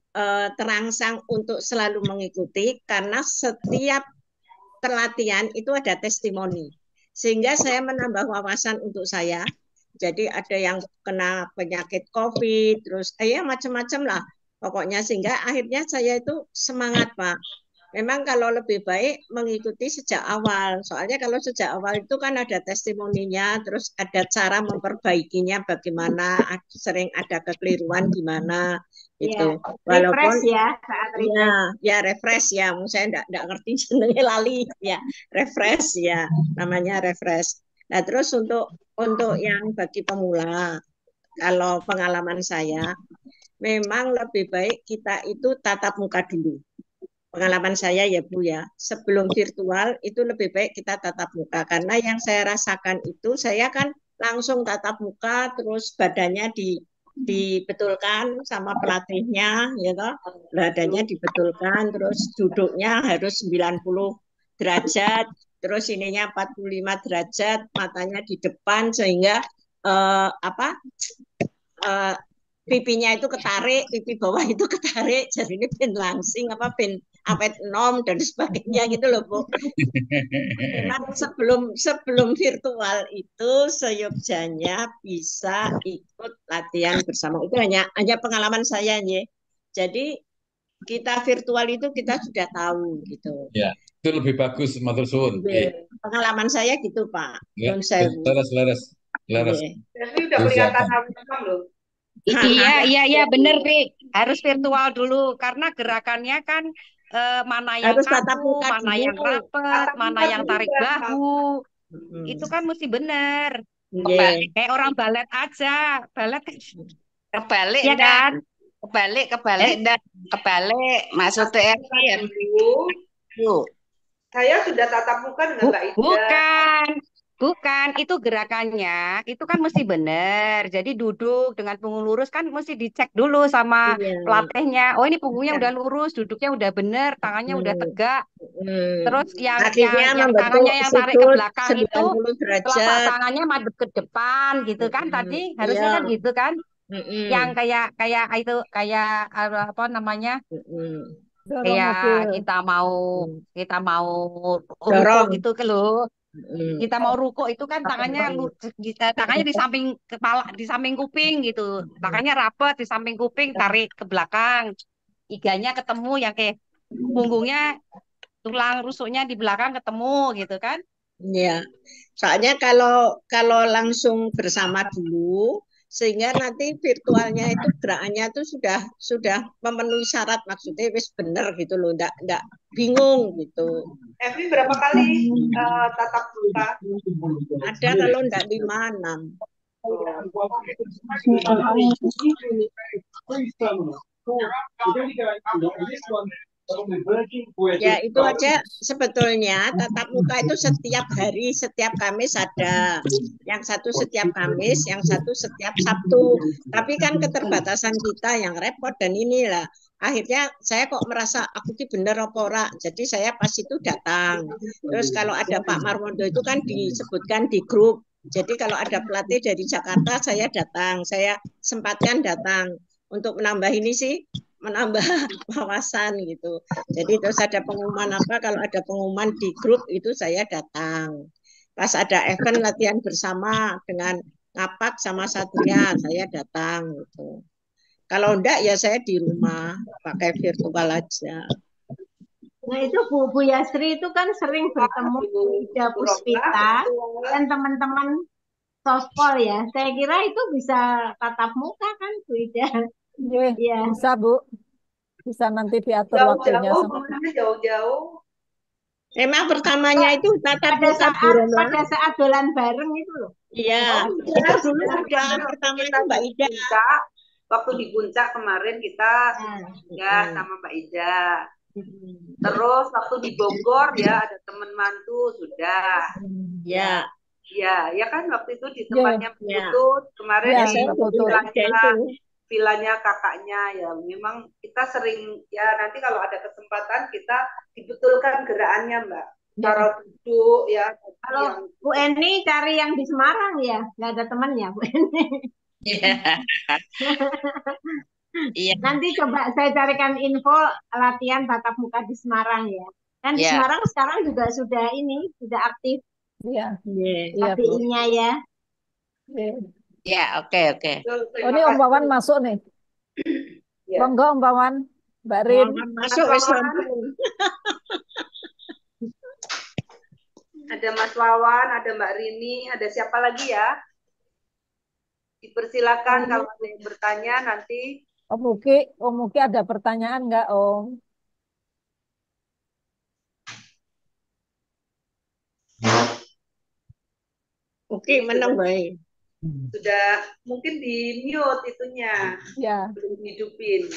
terangsang untuk selalu mengikuti karena setiap pelatihan itu ada testimoni. Sehingga saya menambah wawasan untuk saya. Jadi ada yang kena penyakit COVID, terus macam-macam lah pokoknya, sehingga akhirnya saya itu semangat Pak. memang kalau lebih baik mengikuti sejak awal. Soalnya kalau sejak awal itu kan ada testimoninya, terus ada cara memperbaikinya bagaimana, sering ada kekeliruan gimana Ya, itu. Walaupun refresh ya saat refresh. ya refresh ya, saya enggak ngerti jenenge lali ya, refresh ya, namanya refresh. Nah, terus untuk yang bagi pemula, kalau pengalaman saya memang lebih baik kita itu tatap muka dulu. Pengalaman saya ya Bu ya, sebelum virtual itu lebih baik kita tatap muka karena yang saya rasakan itu saya kan langsung tatap muka terus badannya dibetulkan sama pelatihnya ya toh. Badannya dibetulkan terus duduknya harus 90 derajat, terus ininya 45 derajat, matanya di depan sehingga apa pipinya itu ketarik, pipi bawah itu ketarik, jadi ini pin langsing apa pin apet nom dan sebagainya gitu loh Bu. Memang sebelum virtual itu seyogjanya bisa ikut latihan bersama. Itu hanya pengalaman saya nih. Jadi kita virtual itu kita sudah tahu gitu. Ya, itu lebih bagus, matur suwun. Pengalaman saya gitu Pak. Ya, Nun sewu. laras. Tapi udah kelihatan awal loh. Iya, bener, Ri. Harus virtual dulu karena gerakannya kan mana yang harus tatap kaku, muka mana dulu. yang rapet, mana yang tarik bahu. Itu kan mesti bener. Nggih. Kayak orang balet aja. Balet Kebalik ya dah. kan? Kebalik dah. Kebalik. Maksudnya Dulu, saya sudah tatap muka dengan Mbak Ida. Bukan, itu gerakannya, itu kan mesti benar. Jadi duduk dengan punggung lurus kan mesti dicek dulu sama pelatihnya. Oh ini punggungnya udah lurus, duduknya udah benar, tangannya udah tegak. Terus yang tangannya yang tarik ke belakang itu telapak tangannya madep ke depan gitu kan tadi harusnya kan gitu kan. Yang kayak apa namanya? Kayak kita mau ruko gitu ke lo. Kita mau ruko itu kan tangannya di samping kepala, di samping kuping gitu. Tangannya rapet di samping kuping, tarik ke belakang. Iganya ketemu yang kayak punggungnya tulang rusuknya di belakang ketemu gitu kan. Iya. Soalnya kalau langsung bersama dulu sehingga nanti virtualnya itu gerakannya itu sudah memenuhi syarat, maksudnya wis bener gitu loh, enggak bingung gitu. Evi berapa kali tatap muka? Ada kalau enggak 5, 6. Ya itu aja sebetulnya tatap muka itu setiap hari, setiap Kamis ada. Yang satu setiap Kamis, yang satu setiap Sabtu. Tapi kan keterbatasan kita yang repot dan inilah. Akhirnya saya kok merasa aku ki bener apa ora. Jadi saya pas itu datang. Terus kalau ada Pak Marwondo itu kan disebutkan di grup. Jadi kalau ada pelatih dari Jakarta saya datang. Saya sempatkan datang. Untuk menambah ini sih, menambah wawasan gitu. Jadi terus ada pengumuman apa, kalau ada pengumuman di grup itu saya datang. Pas ada event latihan bersama dengan Ngapak sama Satria, saya datang gitu. Kalau enggak ya saya di rumah pakai virtual aja. Nah itu Bu Yasri itu kan sering bertemu Ida Puspita dan teman-teman sospol ya. Saya kira itu bisa tatap muka kan Bu Ida. Iya, bisa Bu. Bisa nanti diatur waktunya. Jauh-jauh. Emang pertamanya itu tatap muka pada saat dolan bareng itu loh. Iya, itu dulu sudah pertama itu Mbak Ida. Waktu di Puncak kemarin kita ya sama Mbak Ida. Terus waktu di Bogor ya ada teman mantu sudah. Ya. Ya kan waktu itu di tempatnya Putut kemarin di vilanya kakaknya ya. Memang kita sering ya nanti kalau ada kesempatan kita dibetulkan gerakannya Mbak. Cara duduk ya. Kalau Bu Eni cari yang di Semarang ya, nggak ada temannya Bu Eni. Iya. Nanti coba saya carikan info latihan tatap muka di Semarang ya. Kan di Semarang sekarang juga sudah aktif. Iya. KPI-nya ya. Ya, oke. Oh, ini Om Wawan masuk nih. Monggo Om Wawan, Mbak Rin. Masuk Islam. Ada Mas Wawan, ada Mbak Rini, ada siapa lagi ya? Dipersilakan kalau ada yang bertanya nanti. Om Muki ada pertanyaan nggak Om? Oke, menang baik. Sudah mungkin di mute itunya. Ya. Belum hidupin.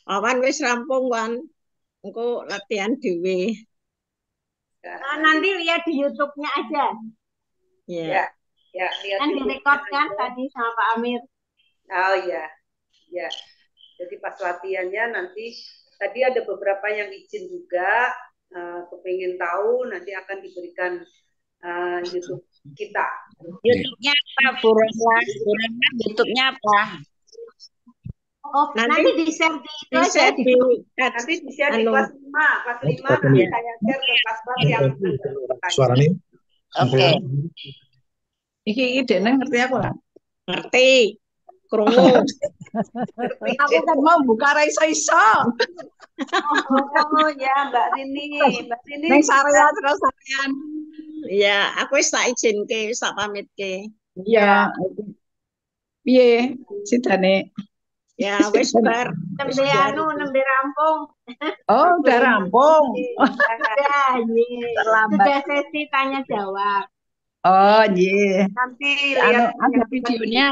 Wan wis rampung Wan. Engko latihan dhewe. Nanti lihat di YouTube-nya aja. Ya, lihat Kan direkod kan tadi sama Pak Amir. Oh ya, ya. Jadi pas latihannya nanti tadi ada beberapa yang izin juga, kepingin tahu nanti akan diberikan YouTube kita. YouTube-nya apa, Bu Rosa? Bu Rosa, YouTube-nya apa? Oh, nanti di-share di itu aja. Nanti di-share di kelas 5. Kelas 5 nanti saya share ke kelas-kelas yang suaranya. Oke. Iki Dene ngerti apa? Ngerti. Krungu. Aku kan mau buka ra iso-iso. Oh ya, Mbak Rini. Mbak Rini. Ning Sarean terus sampean. Ya, aku wis tak izinke, wis tak pamitke. Iya. Piye sidane? Ya, wis bar. Nembe rampung. Oh, udah rampung. Sudah, Terlambat. sudah sesi tanya jawab. Oh, iya. Nanti lihat ada videonya.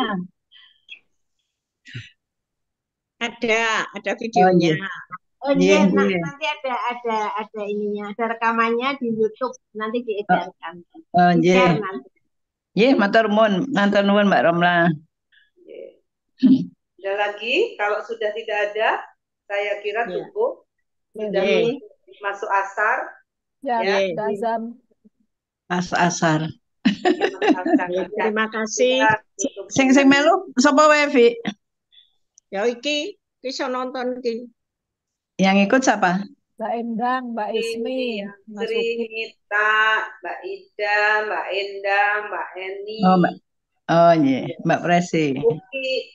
Ada videonya. Oh iya, nanti ada ininya, ada rekamannya di YouTube, nanti diedarkan. Oh iya. Iya, matur nuwun Mbak Romla. Ada lagi, kalau sudah tidak ada, saya kira cukup. Sudah masuk asar. Ya, azan. Asar. Terima kasih. Sing melu sapa wae, Vi? Ya iki iso nonton iki. Yang ikut siapa? Mbak Endang, Mbak Ismi, Mas Sri Uki. Nita, Mbak Ida, Mbak Endang, Mbak Eni. Oh iya, Mbak Presi.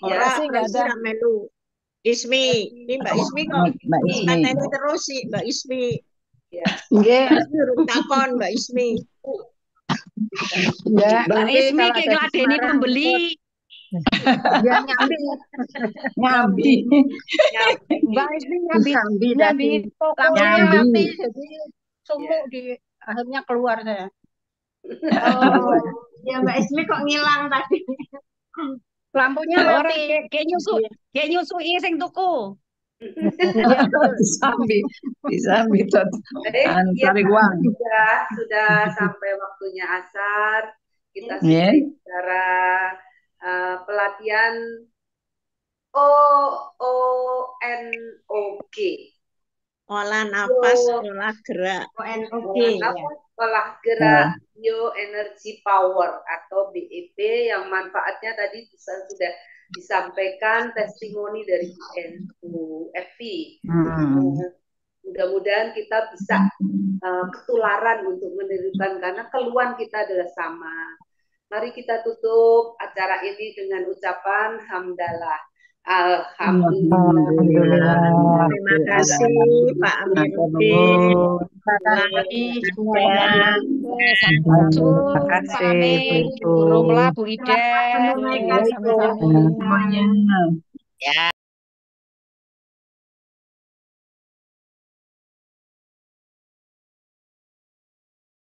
Ora ada melu. Ismi, ini Mbak Ismi kok. Mbak Ismi. Katanya terus sih Mbak Ismi. Ya. Nggih. Takon Mbak Ismi. Ya, Mbak Ismi kayak ngeladeni pembeli. Ya nyambi. Mbak Ismi nyambi tokonya mati, jadi sumuk di akhirnya keluar saya. Oh, ya Mbak Ismi kok ngilang tadi. Lampunya mati. Kayak nyusui sing tuku. Disambi tot. Cari uang. Sudah sampai waktunya asar. Kita sudah bicara pelatihan ONOG. Olah napas, olah gerak. ONOG. Olah gerak bioenergy power atau BEP yang manfaatnya tadi sudah disampaikan testimoni dari Bu Evi. Mudah-mudahan kita bisa ketularan untuk menirukan karena keluhan kita adalah sama. Mari kita tutup acara ini dengan ucapan hamdalah. Alhamdulillah. Terima kasih Pak Amir. Terima kasih Bu Romla, Bu Ida. Sama-sama. semuanya. Ya.